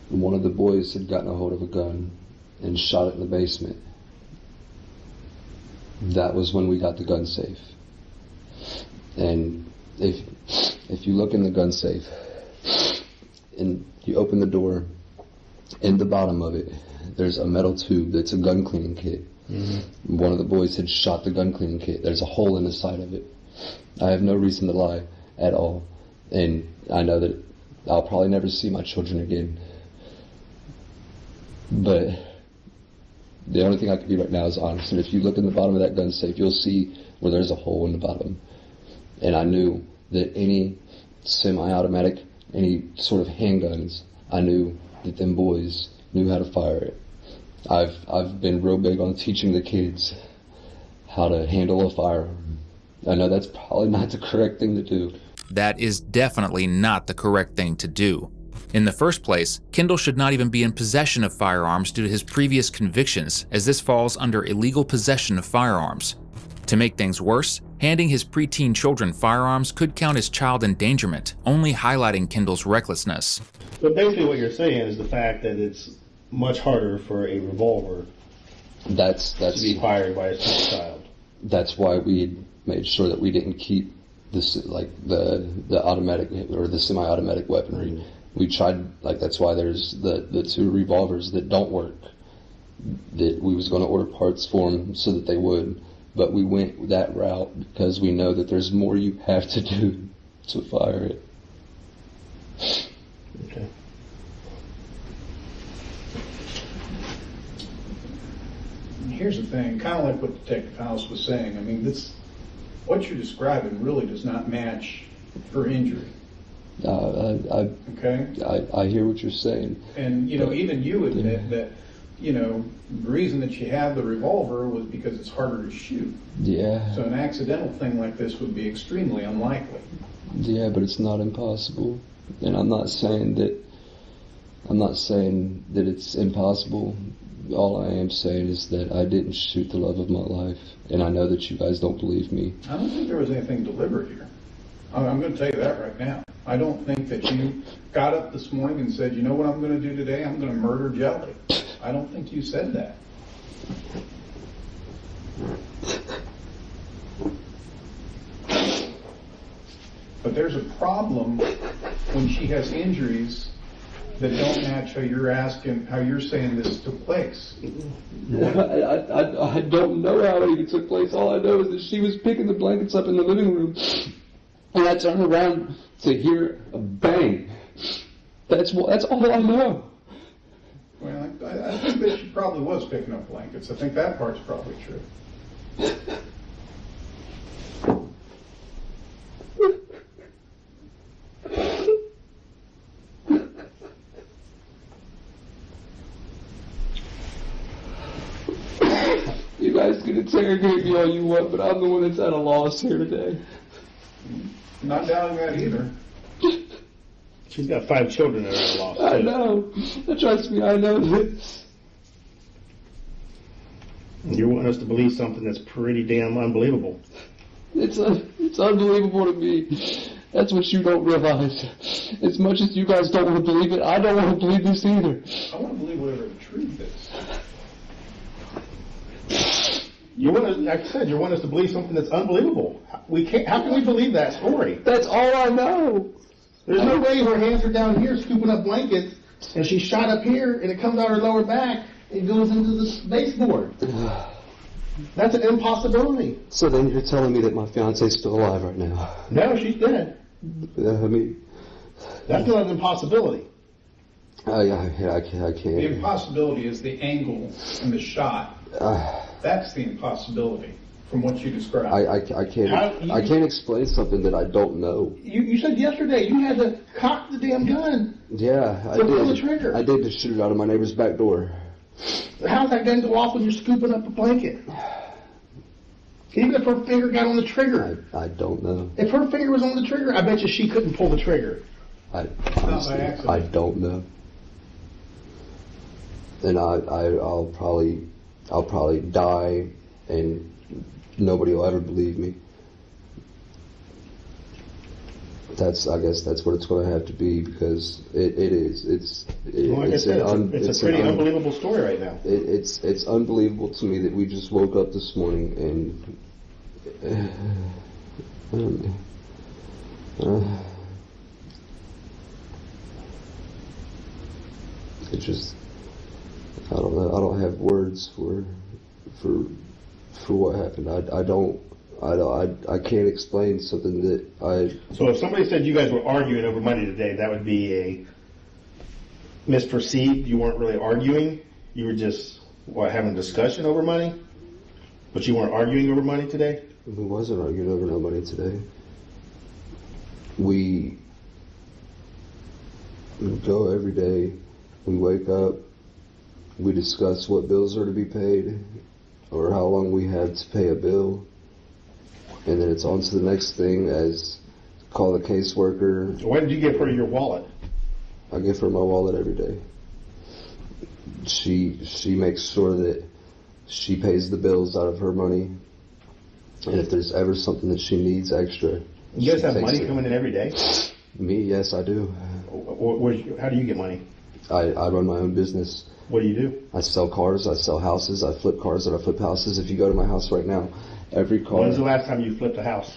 one of the boys had gotten a hold of a gun and shot it in the basement. That was when we got the gun safe. And if you look in the gun safe and you open the door, in the bottom of it, there's a metal tube that's a gun cleaning kit. Mm-hmm. One of the boys had shot the gun cleaning kit. There's a hole in the side of it. I have no reason to lie at all. And I know that I'll probably never see my children again. But the only thing I can be right now is honest. And if you look in the bottom of that gun safe, you'll see where there's a hole in the bottom. And I knew that any semi-automatic, any sort of handguns, I knew that them boys knew how to fire it. I've been real big on teaching the kids how to handle a firearm. I know that's probably not the correct thing to do. That is definitely not the correct thing to do. In the first place, Kendall should not even be in possession of firearms due to his previous convictions, as this falls under illegal possession of firearms. To make things worse, handing his preteen children firearms could count as child endangerment, only highlighting Kendall's recklessness. But basically what you're saying is the fact that it's much harder for a revolver to be fired by a small child. That's why we made sure that we didn't keep this, like the automatic or the semi-automatic weaponry. Mm-hmm. We tried, that's why there's the 2 revolvers that don't work, that we was going to order parts for them so that they would, but we went that route because we know that there's more you have to do to fire it. Okay. Here's the thing, kind of like what Detective House was saying. I mean, what you're describing really does not match her injury. Okay. I hear what you're saying. And even you admit that you know, the reason that she had the revolver was because it's harder to shoot. Yeah. So an accidental thing like this would be extremely unlikely. Yeah, but it's not impossible. And I'm not saying that it's impossible. All I am saying is that I didn't shoot the love of my life. And I know that you guys don't believe me. I don't think there was anything deliberate here. I'm going to tell you that right now. I don't think that you got up this morning and said, you know what I'm going to do today? I'm going to murder Jelly. I don't think you said that. But there's a problem when she has injuries that don't match how you're saying this took place. I don't know how it even took place. All I know is that she was picking the blankets up in the living room, and I turned around to hear a bang. That's all I know. Well, I think that she probably was picking up blankets. I think that part's probably true. You guys can interrogate me all you want, but I'm the one that's at a loss here today. Not doubting that either. She's got 5 children that are lost. I know. Trust me, I know this. You want us to believe something that's pretty damn unbelievable. It's unbelievable to me. That's what you don't realize. As much as you guys don't want to believe it, I don't want to believe this either. I want to believe whatever the truth is. You want us, like I said, you want us to believe something that's unbelievable. We can't. How can we believe that story? That's all I know. There's no way her hands are down here scooping up blankets, and she's shot up here, and it comes out her lower back and goes into the baseboard. That's an impossibility. So then you're telling me that my fiance's still alive right now? No, she's dead. I mean, That's not an impossibility. I can't. The impossibility is the angle and the shot. That's the impossibility from what you described. I can't explain something that I don't know. You said yesterday you had to cock the damn gun. Yeah, I To did. pull the trigger. I did to shoot it out of my neighbor's back door. How's that gun go off when you're scooping up a blanket? Even if her finger got on the trigger. I don't know. If her finger was on the trigger, I bet you she couldn't pull the trigger. Honestly, I don't know. And I'll probably die, and nobody will ever believe me. I guess that's what it's going to have to be, because it is. It's a pretty unbelievable story right now. It's unbelievable to me that we just woke up this morning and it just, I don't know. I don't have words for what happened. I can't explain something that So if somebody said you guys were arguing over money today, that would be a misperceived. You weren't really arguing. You were just having a discussion over money. But you weren't arguing over money today. We wasn't arguing over no money today. We go every day. We wake up. We discuss what bills are to be paid, or how long we have to pay a bill. And then it's on to the next thing, as call the caseworker. Why did you give her your wallet? I give her my wallet every day. She makes sure that she pays the bills out of her money. And if there's ever something that she needs extra, You guys have money coming in every day? Me, yes, I do. How do you get money? I run my own business. What do you do? I sell cars, I sell houses, I flip cars and I flip houses. If you go to my house right now, every car... When's the last time you flipped a house?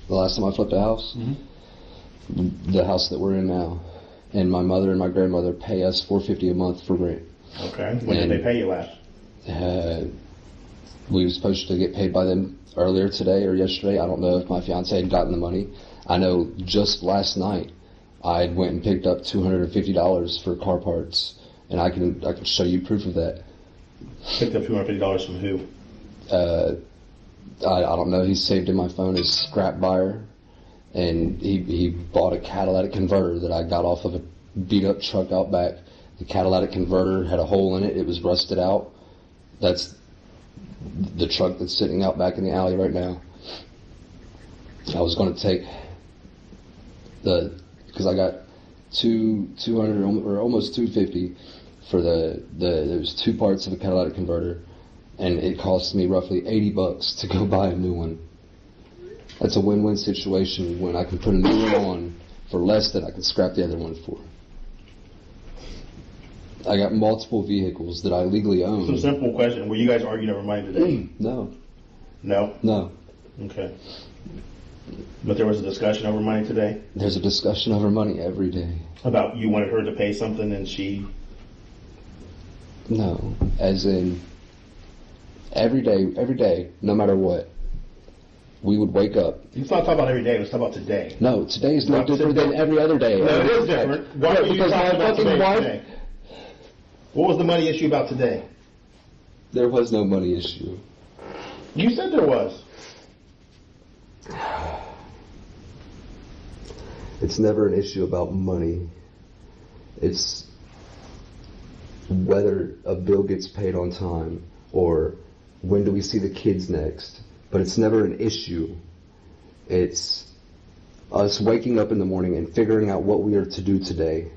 The last time I flipped a house? Mm-hmm. The house that we're in now. And my mother and my grandmother pay us $450 a month for rent. Okay. When did they pay you last? We were supposed to get paid by them earlier today or yesterday. I don't know if my fiance had gotten the money. I know just last night I went and picked up $250 for car parts. And I can show you proof of that. Picked up $250 from who? I don't know. He's saved in my phone as scrap buyer, and he bought a catalytic converter that I got off of a beat up truck out back The catalytic converter had a hole in it. It was rusted out. That's the truck that's sitting out back in the alley right now. I was going to take because I got 200 or almost 250 for there was 2 parts of a catalytic converter, and it cost me roughly $80 to go buy a new one. That's a win-win situation when I can put a new one on for less than I can scrap the other one for. I got multiple vehicles that I legally own. So simple question, were you guys arguing over money today? No. No? No. Okay. But there was a discussion over money today? There's a discussion over money every day. About you wanted her to pay something and she... No. As in, every day, no matter what, we would wake up. Let's not talk about every day, let's talk about today. No, today is no different than every other day. No, it is different. Why were you talking about today? What was the money issue about today? There was no money issue. You said there was. It's never an issue about money. It's whether a bill gets paid on time or when do we see the kids next. But it's never an issue. It's us waking up in the morning and figuring out what we are to do today.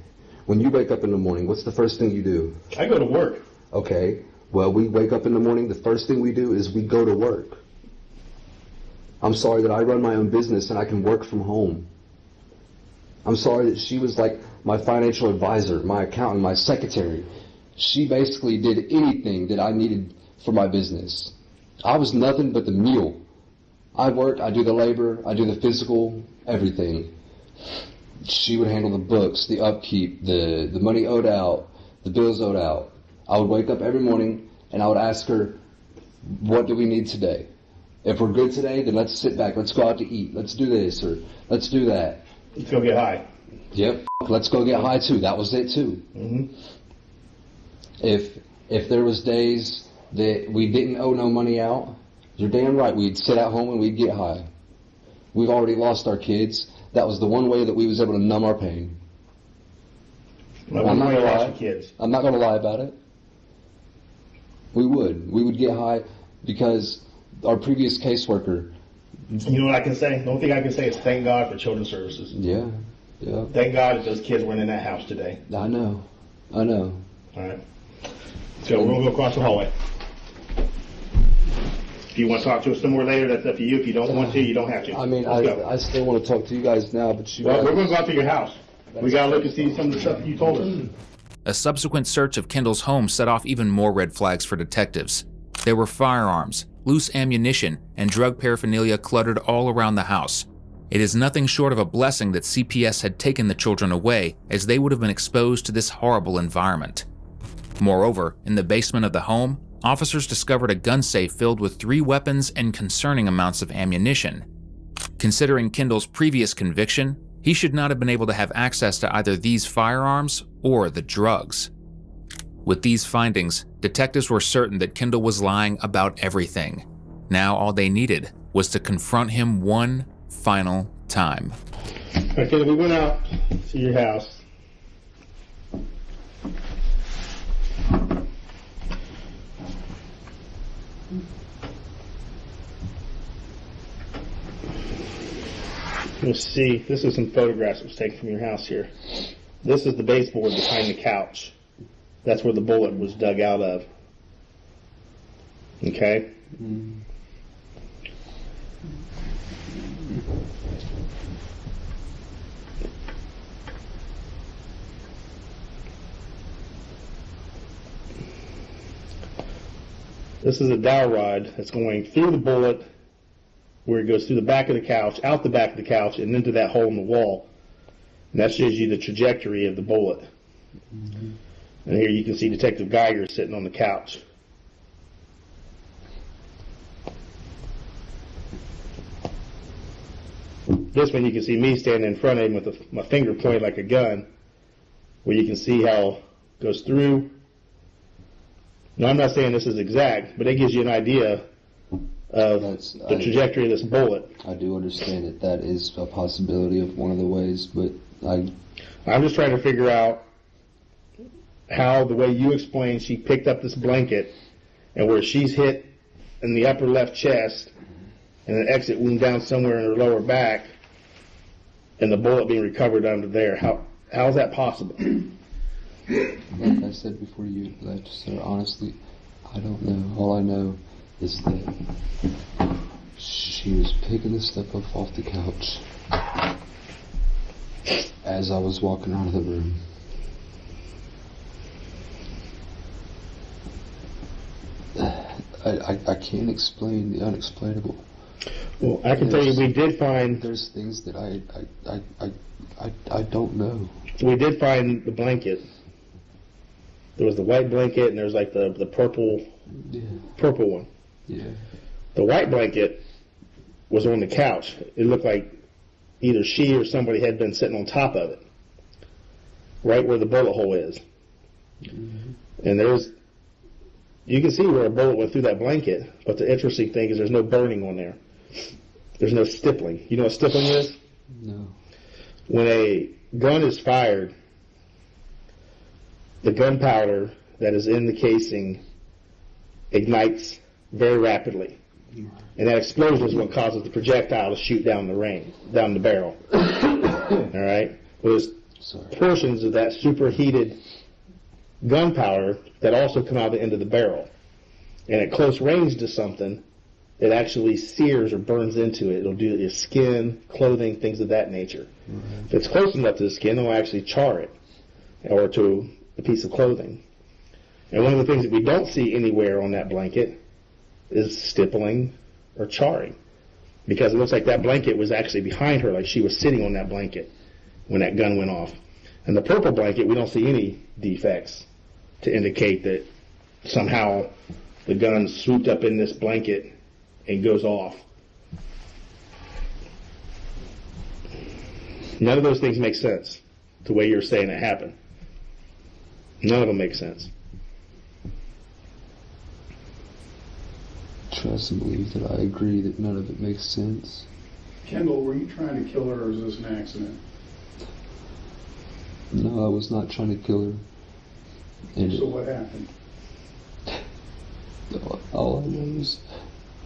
When you wake up in the morning, what's the first thing you do? I go to work. Okay. Well, we wake up in the morning, the first thing we do is we go to work. I'm sorry that I run my own business and I can work from home. I'm sorry that she was like my financial advisor, my accountant, my secretary. She basically did anything that I needed for my business. I was nothing but the mule. I work, I do the labor, I do the physical, everything. She would handle the books, the upkeep, the money owed out, the bills owed out. I would wake up every morning and I would ask her, what do we need today? If we're good today, then let's sit back, let's go out to eat, let's do this or let's do that. Let's go get high. Yep, let's go get high too. That was it too. Mm-hmm. If there was days that we didn't owe no money out, you're damn right, we'd sit at home and we'd get high. We've already lost our kids. That was the one way that we was able to numb our pain. Well, I'm not gonna lie. Kids. I'm not gonna lie about it. We would get high because our previous caseworker. You know what I can say? The only thing I can say is thank God for children's services. Yeah. Thank God that those kids weren't in that house today. I know. All right. So we're gonna go across the hallway. If you want to talk to us some more later, that's up to you. If you don't want to, you don't have to. I mean, I still want to talk to you guys now, but you. Well, we're going to go out to your house. We got to look and see some of the stuff that you told us. A subsequent search of Kendall's home set off even more red flags for detectives. There were firearms, loose ammunition, and drug paraphernalia cluttered all around the house. It is nothing short of a blessing that CPS had taken the children away, as they would have been exposed to this horrible environment. Moreover, in the basement of the home, officers discovered a gun safe filled with 3 weapons and concerning amounts of ammunition. Considering Kendall's previous conviction, he should not have been able to have access to either these firearms or the drugs. With these findings, detectives were certain that Kendall was lying about everything. Now all they needed was to confront him one final time. Okay, we went out to your house. Let's see, this is some photographs that was taken from your house here. This is the baseboard behind the couch. That's where the bullet was dug out of. Okay? This is a dowel rod that's going through the bullet, where it goes through the back of the couch, out the back of the couch, and into that hole in the wall. And that shows you the trajectory of the bullet. Mm-hmm. And here you can see Detective Geiger sitting on the couch. This one you can see me standing in front of him with my finger pointed like a gun, where you can see how it goes through. Now I'm not saying this is exact, but it gives you an idea of the trajectory of this bullet. I do understand that is a possibility of one of the ways, but I'm just trying to figure out how the way you explained she picked up this blanket and where she's hit in the upper left chest and an exit wound down somewhere in her lower back and the bullet being recovered under there. How is that possible? Like I said before you left, sir, honestly, I don't know. All I know is that she was picking the stuff up off the couch as I was walking out of the room. I can't explain the unexplainable. Well, I can tell you we did find... There's things that I don't know. We did find the blanket. There was the white blanket and there's like the purple one. Yeah. The white blanket was on the couch. It looked like either she or somebody had been sitting on top of it, right where the bullet hole is. Mm-hmm. And you can see where a bullet went through that blanket, but the interesting thing is there's no burning on there. There's no stippling. You know what stippling is? No. When a gun is fired, the gunpowder that is in the casing ignites very rapidly. And that explosion is what causes the projectile to shoot down the barrel. All right? Well, there's portions of that superheated gunpowder that also come out the end of the barrel. And at close range to something, it actually sears or burns into it. It'll do your skin, clothing, things of that nature. Mm-hmm. If it's close enough to the skin, it'll actually char it, or to a piece of clothing. And one of the things that we don't see anywhere on that blanket is stippling or charring, because it looks like that blanket was actually behind her, like she was sitting on that blanket when that gun went off. And the purple blanket, we don't see any defects to indicate that somehow the gun swooped up in this blanket and goes off. None of those things make sense the way you're saying it happened. None of them make sense. Trust and believe that I agree that none of it makes sense. Kendall, were you trying to kill her, or was this an accident? No, I was not trying to kill her. And so what happened? All I know is...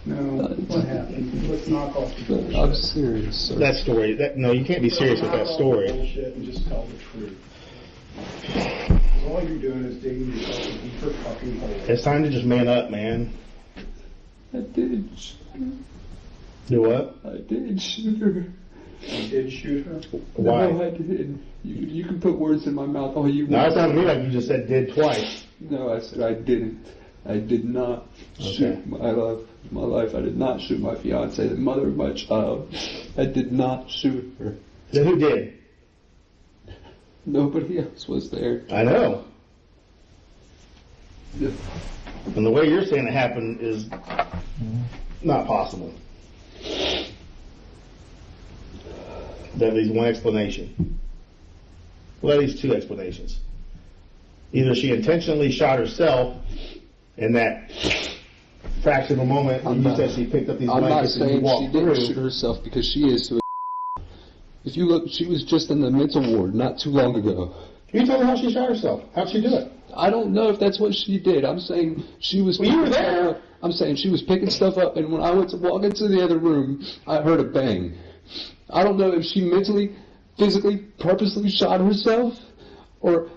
No, what happened? Let's knock off the bullshit. I'm serious, sir. That story, no, you can't be serious with that story. Bullshit and just tell the truth. 'Cause all you're doing is digging yourself a deeper fucking hole. It's time to just man up, man. I did shoot her. Do what? I did shoot her. You did shoot her? Why? No, I did. You can put words in my mouth all you No, want. it sounds to me like you just said did twice. No, I said I didn't. I did not shoot my life. I did not shoot my fiancée, the mother of my child. I did not shoot her. Then who did? Nobody else was there. I know. And the way you're saying it happened is not possible. There at least one explanation. Well, at least two explanations. Either she intentionally shot herself in that fraction of a moment when you said she picked up these blankets and you walked I'm not saying she through. didn't shoot herself, because she is. If you look, she was just in the mental ward not too long ago. You tell me how she shot herself. How'd she do it? I don't know if that's what she did. I'm saying she was... Well, you were there. I'm saying she was picking stuff up, and when I went to walk into the other room, I heard a bang. I don't know if she mentally, physically, purposely shot herself, or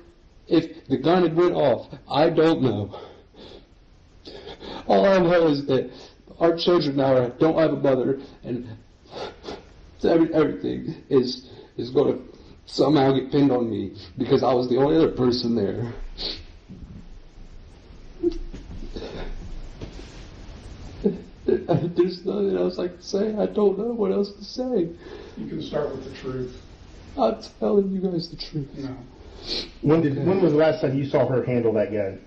if the gun had went off. I don't know. All I know is that our children now don't have a mother, and everything is going to somehow get pinned on me because I was the only other person there. There's nothing else I can say. I don't know what else to say. You can start with the truth. I'm telling you guys the truth. No. When was the last time you saw her handle that gun?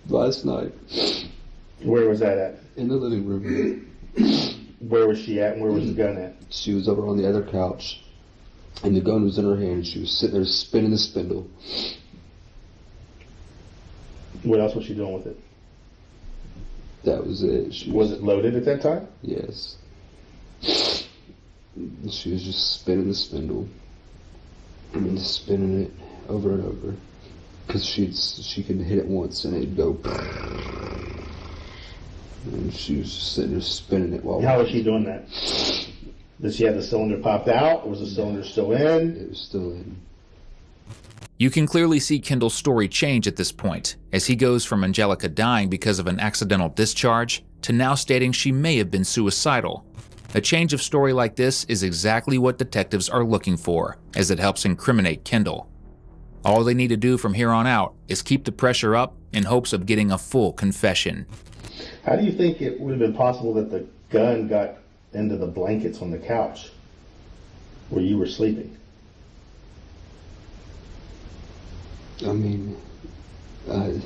Last night. Where was that at? In the living room. Where was she at and where was the gun at? She was over on the other couch, and the gun was in her hand. She was sitting there spinning the spindle. What else was she doing with it? That was it. Was it loaded at that time? Yes. She was just spinning the spindle. And just spinning it over and over. Because she could hit it once and it'd go. And she was just sitting there spinning it while. How was she doing that? Did she have the cylinder popped out, or was the cylinder still in? It was still in. You can clearly see Kendall's story change at this point, as he goes from Angelica dying because of an accidental discharge to now stating she may have been suicidal. A change of story like this is exactly what detectives are looking for, as it helps incriminate Kendall. All they need to do from here on out is keep the pressure up in hopes of getting a full confession. How do you think it would have been possible that the gun got into the blankets on the couch where you were sleeping? I mean, I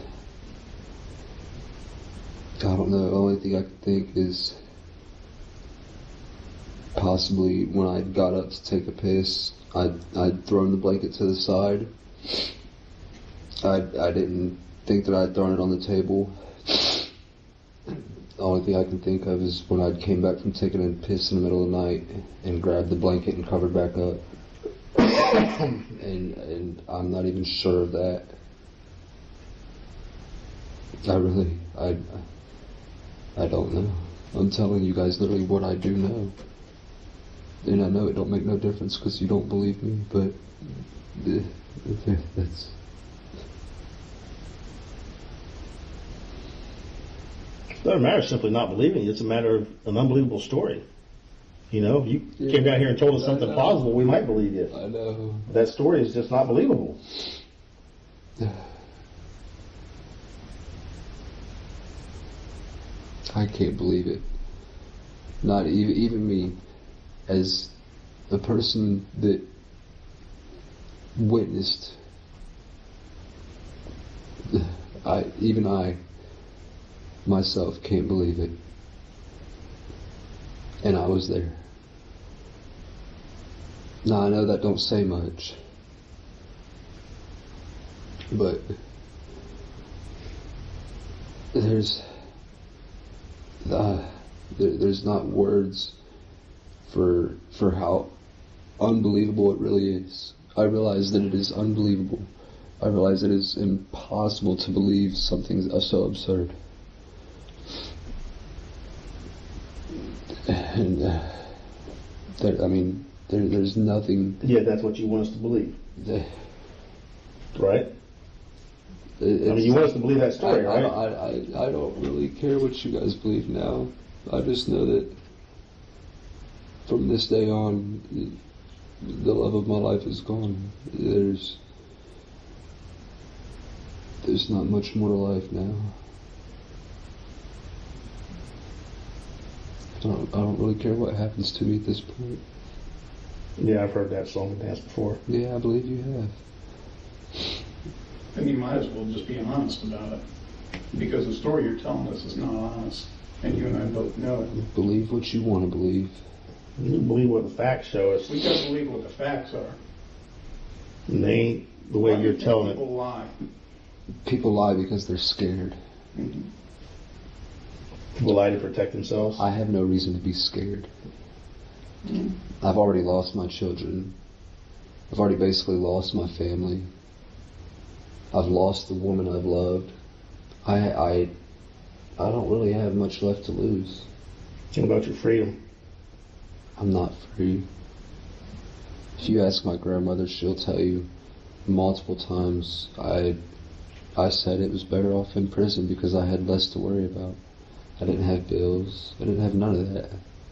don't know. The only thing I can think is possibly when I got up to take a piss, I'd thrown the blanket to the side. I didn't think that I'd thrown it on the table. The only thing I can think of is when I came back from taking a piss in the middle of the night and grabbed the blanket and covered back up. and I'm not even sure of that. I don't know. I'm telling you guys literally what I do know. And I know it don't make no difference because you don't believe me, but that's... It doesn't matter simply not believing. It's a matter of an unbelievable story. You know, if you came down here and told us something plausible, we might believe you. I know. That story is just not believable. I can't believe it. Not even me, as a person that witnessed. I myself can't believe it. And I was there. Now I know that don't say much, but there's not words for how unbelievable it really is. I realize that it is unbelievable. I realize it is impossible to believe something so absurd. And there's nothing. Yeah, that's what you want us to believe, right? You want us to believe that story, right? I don't really care what you guys believe now. I just know that from this day on, the love of my life is gone. There's not much more to life now. I don't really care what happens to me at this point. Yeah, I've heard that song and dance before. Yeah, I believe you have. Then you might as well just be honest about it. Because the story you're telling us is not honest. And you and I both know it. Believe what you want to believe. You believe what the facts show us. We gotta believe what the facts are. And they ain't the way you're telling it. People lie. People lie because they're scared. Mm-hmm. People lie to protect themselves. I have no reason to be scared. Mm-hmm. I've already lost my children. I've already basically lost my family. I've lost the woman I've loved. I don't really have much left to lose. What about your freedom? I'm not free. If you ask my grandmother, she'll tell you multiple times I said it was better off in prison because I had less to worry about. I didn't have bills. I didn't have none of that.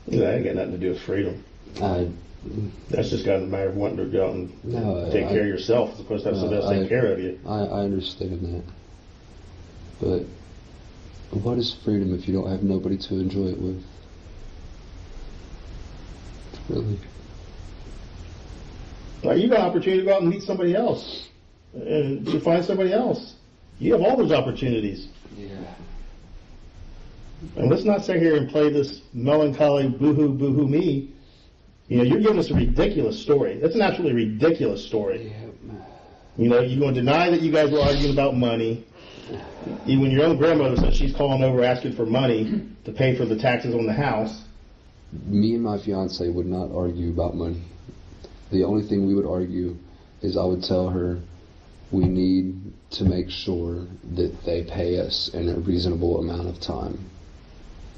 That ain't got nothing to do with freedom. That's just got a matter of wanting to go out and take care of yourself as opposed to have somebody else take care of you. I understand that. But what is freedom if you don't have nobody to enjoy it with? Really? Now you got an opportunity to go out and meet somebody else. And to find somebody else. You have all those opportunities. Yeah. And let's not sit here and play this melancholy boo-hoo, boo-hoo me. You know, you're giving us a ridiculous story. That's an absolutely ridiculous story. Yeah. You know, you're going to deny that you guys were arguing about money. Even when your own grandmother says she's calling over asking for money to pay for the taxes on the house. Me and my fiancée would not argue about money. The only thing we would argue is I would tell her We need to make sure that they pay us in a reasonable amount of time.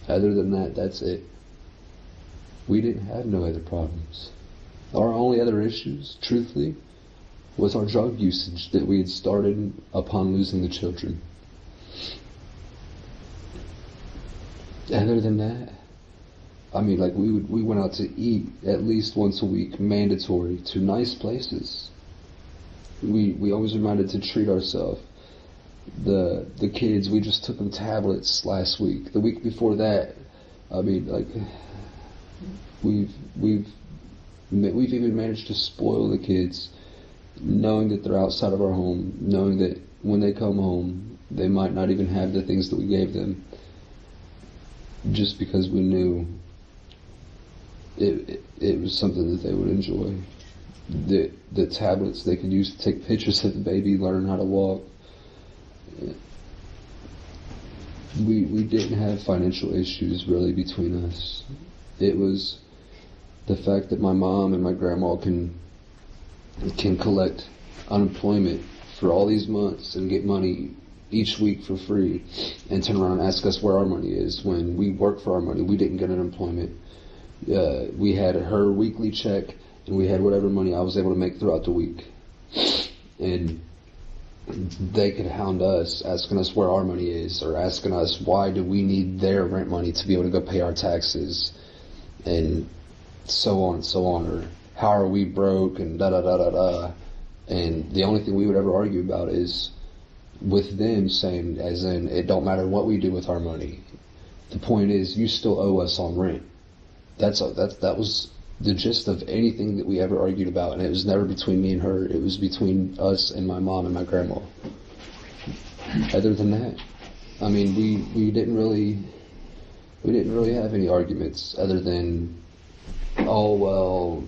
Other than that, that's it. We didn't have no other problems. Our only other issues, truthfully, was our drug usage that we had started upon losing the children. Other than that, I mean, like, we went out to eat at least once a week, mandatory, to nice places. We always reminded to treat ourselves. The kids, we just took them tablets last week. The week before that, I mean, like, we've even managed to spoil the kids, knowing that they're outside of our home, knowing that when they come home, they might not even have the things that we gave them, just because we knew it was something that they would enjoy. The tablets they could use to take pictures of the baby, learn how to walk. We didn't have financial issues really between us. It was the fact that my mom and my grandma can collect unemployment for all these months and get money each week for free and turn around and ask us where our money is when we work for our money. We didn't get unemployment. We had her weekly check, and we had whatever money I was able to make throughout the week. And they could hound us, asking us where our money is, or asking us why do we need their rent money to be able to go pay our taxes, and so on, or how are we broke, and da-da-da-da-da. And the only thing we would ever argue about is with them saying, as in, it don't matter what we do with our money. The point is, you still owe us on rent. That was the gist of anything that we ever argued about, and it was never between me and her. It was between us and my mom and my grandma. Other than that, I mean, we didn't really have any arguments other than, oh well,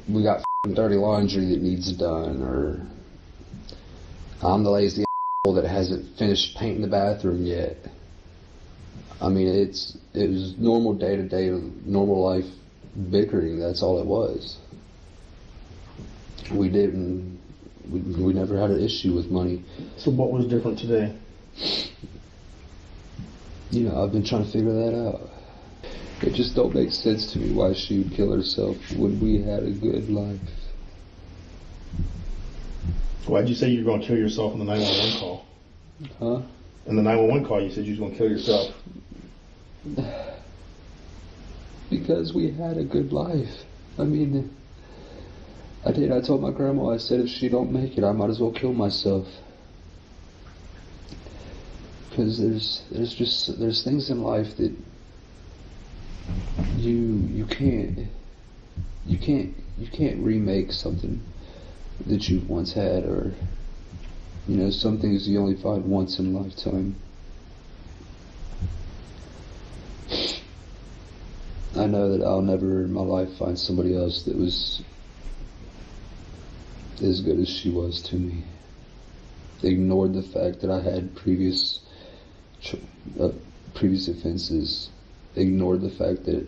we got dirty laundry that needs done, or I'm the lazy that hasn't finished painting the bathroom yet. I mean, it was normal day-to-day, normal life bickering. That's all it was. We never had an issue with money. So what was different today? You know, I've been trying to figure that out. It just don't make sense to me why she would kill herself when we had a good life. Why'd you say you were going to kill yourself in the 911 call? Huh? In the 911 call, you said you was going to kill yourself. Because we had a good life. I mean, I did. I told my grandma, I said, if she don't make it, I might as well kill myself. Because there's things in life that you can't remake something that you've once had, or, you know, some things you only find once in a lifetime. I know that I'll never in my life find somebody else that was as good as she was to me. Ignored the fact that I had previous offenses. Ignored the fact that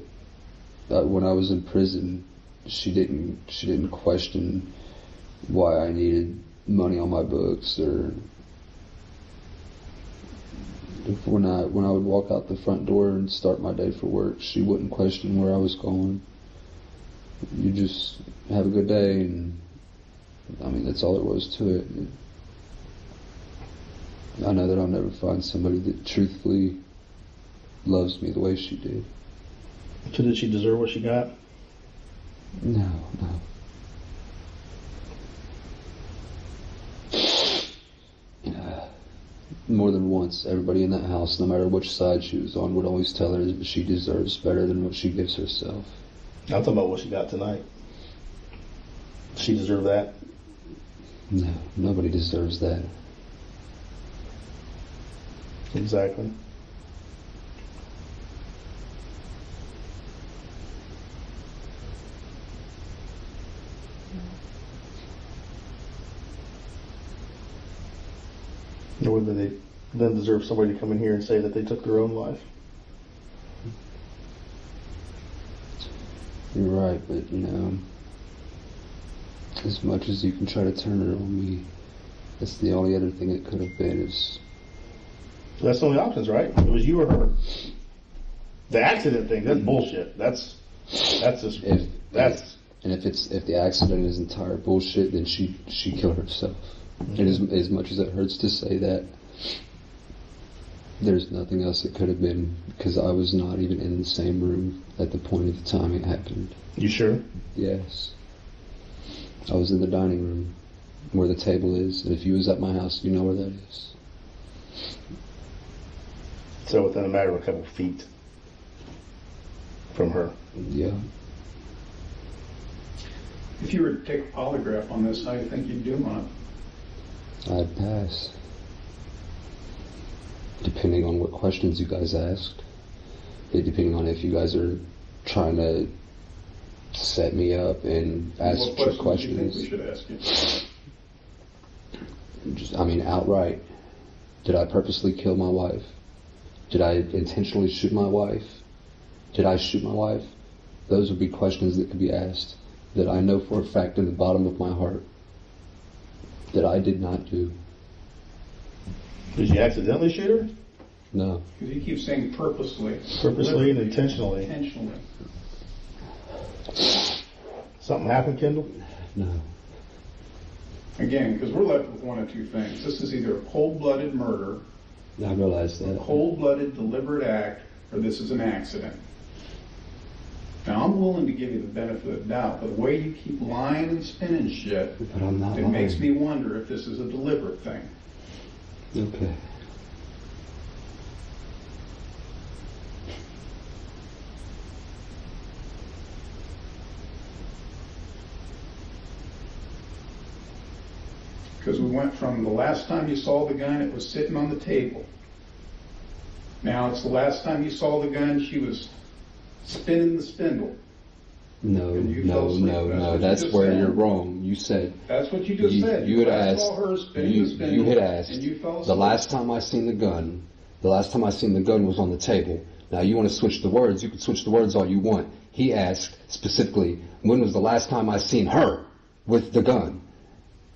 when I was in prison, she didn't question why I needed money on my books, or when I would walk out the front door and start my day for work, she wouldn't question where I was going. You just have a good day, and I mean, that's all there was to it. I know that I'll never find somebody that truthfully loves me the way she did. So did she deserve what she got? No. More than once, everybody in that house, no matter which side she was on, would always tell her that she deserves better than what she gives herself. I'm talking about what she got tonight. Does she deserve that? No, nobody deserves that. Exactly. Or whether they then deserve somebody to come in here and say that they took their own life. You're right, but, you know, as much as you can try to turn it on me, That's the only other thing it could have been is... That's the only options, right? It was you or her. The accident thing, that's bullshit. That's just, And if the accident is entire bullshit, then she killed herself. And as much as it hurts to say that, there's nothing else it could have been, because I was not even in the same room at the point of the time it happened. You sure? Yes. I was in the dining room where the table is, and if you was at my house, you know where that is. So within a matter of a couple of feet from her. Yeah. If you were to take a polygraph on this, how do you think you'd do on it? I'd pass. Depending on what questions you guys asked. Depending on if you guys are trying to set me up and ask trick questions. What do you think we should ask you? Outright. Did I purposely kill my wife? Did I intentionally shoot my wife? Did I shoot my wife? Those would be questions that could be asked that I know for a fact in the bottom of my heart that I did not do. Did you accidentally shoot her? No. Because you keep saying purposely. Purposely and intentionally. Intentionally. Something happened, Kendall? No. Again, because we're left with one of two things. This is either a cold-blooded murder, I realize a that. cold-blooded deliberate act, or this is an accident. Now, I'm willing to give you the benefit of the doubt, but the way you keep lying and spinning shit, But I'm not it lying. makes me wonder if this is a deliberate thing. Okay. Because we went from the last time you saw the gun, it was sitting on the table. Now it's the last time you saw the gun, she was spinning the spindle. No, And you fell asleep. That's what you that's just where said. you're wrong. You said... That's what you just said. You had I asked... saw her spinning You, the spindle, you had asked... and you fell asleep. The last time I seen the gun was on the table. Now you want to switch the words, you can switch the words all you want. He asked specifically, when was the last time I seen her with the gun?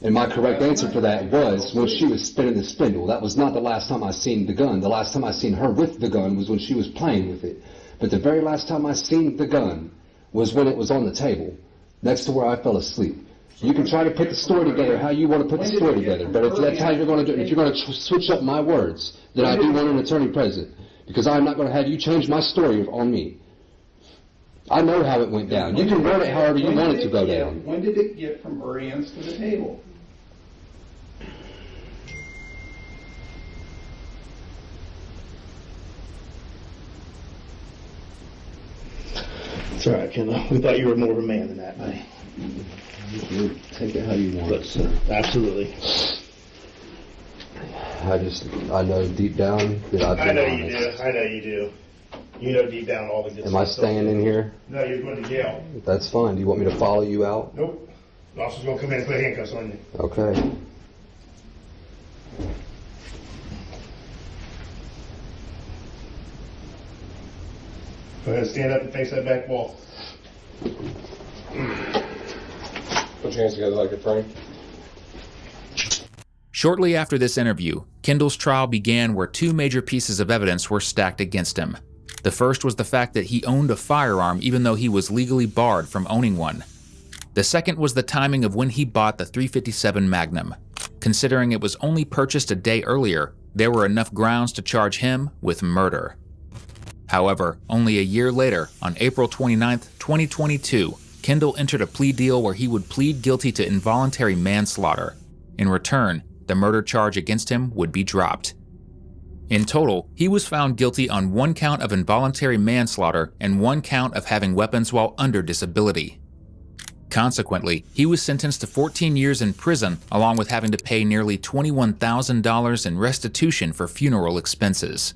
And my correct answer for that was when she was spinning the spindle. That was not the last time I seen the gun. The last time I seen her with the gun was when she was playing with it. But the very last time I seen the gun was when it was on the table, next to where I fell asleep. You can try to put the story together how you want to put the story together, but if that's how you're going to do it, if you're going to switch up my words, then I do want an attorney present, because I'm not going to have you change my story on me. I know how it went down. You can word it however you want it to go down. When did it get from her hands to the table? It's all right, Kendall. We thought you were more of a man than that, buddy. Take it how you want, sir. Absolutely. I know deep down that I've been I know honest. you do. I know you do. You know deep down all the good stuff. Am I staying in here? No, you're going to jail. That's fine. Do you want me to follow you out? Nope. The officer's going to come in and put handcuffs on you. Okay. Go ahead, stand up and face that back wall. Put your hands together like a frame. Shortly after this interview, Kendall's trial began where two major pieces of evidence were stacked against him. The first was the fact that he owned a firearm even though he was legally barred from owning one. The second was the timing of when he bought the .357 Magnum. Considering it was only purchased a day earlier, there were enough grounds to charge him with murder. However, only a year later, on April 29, 2022, Kendall entered a plea deal where he would plead guilty to involuntary manslaughter. In return, the murder charge against him would be dropped. In total, he was found guilty on 1 count of involuntary manslaughter and 1 count of having weapons while under disability. Consequently, he was sentenced to 14 years in prison, along with having to pay nearly $21,000 in restitution for funeral expenses.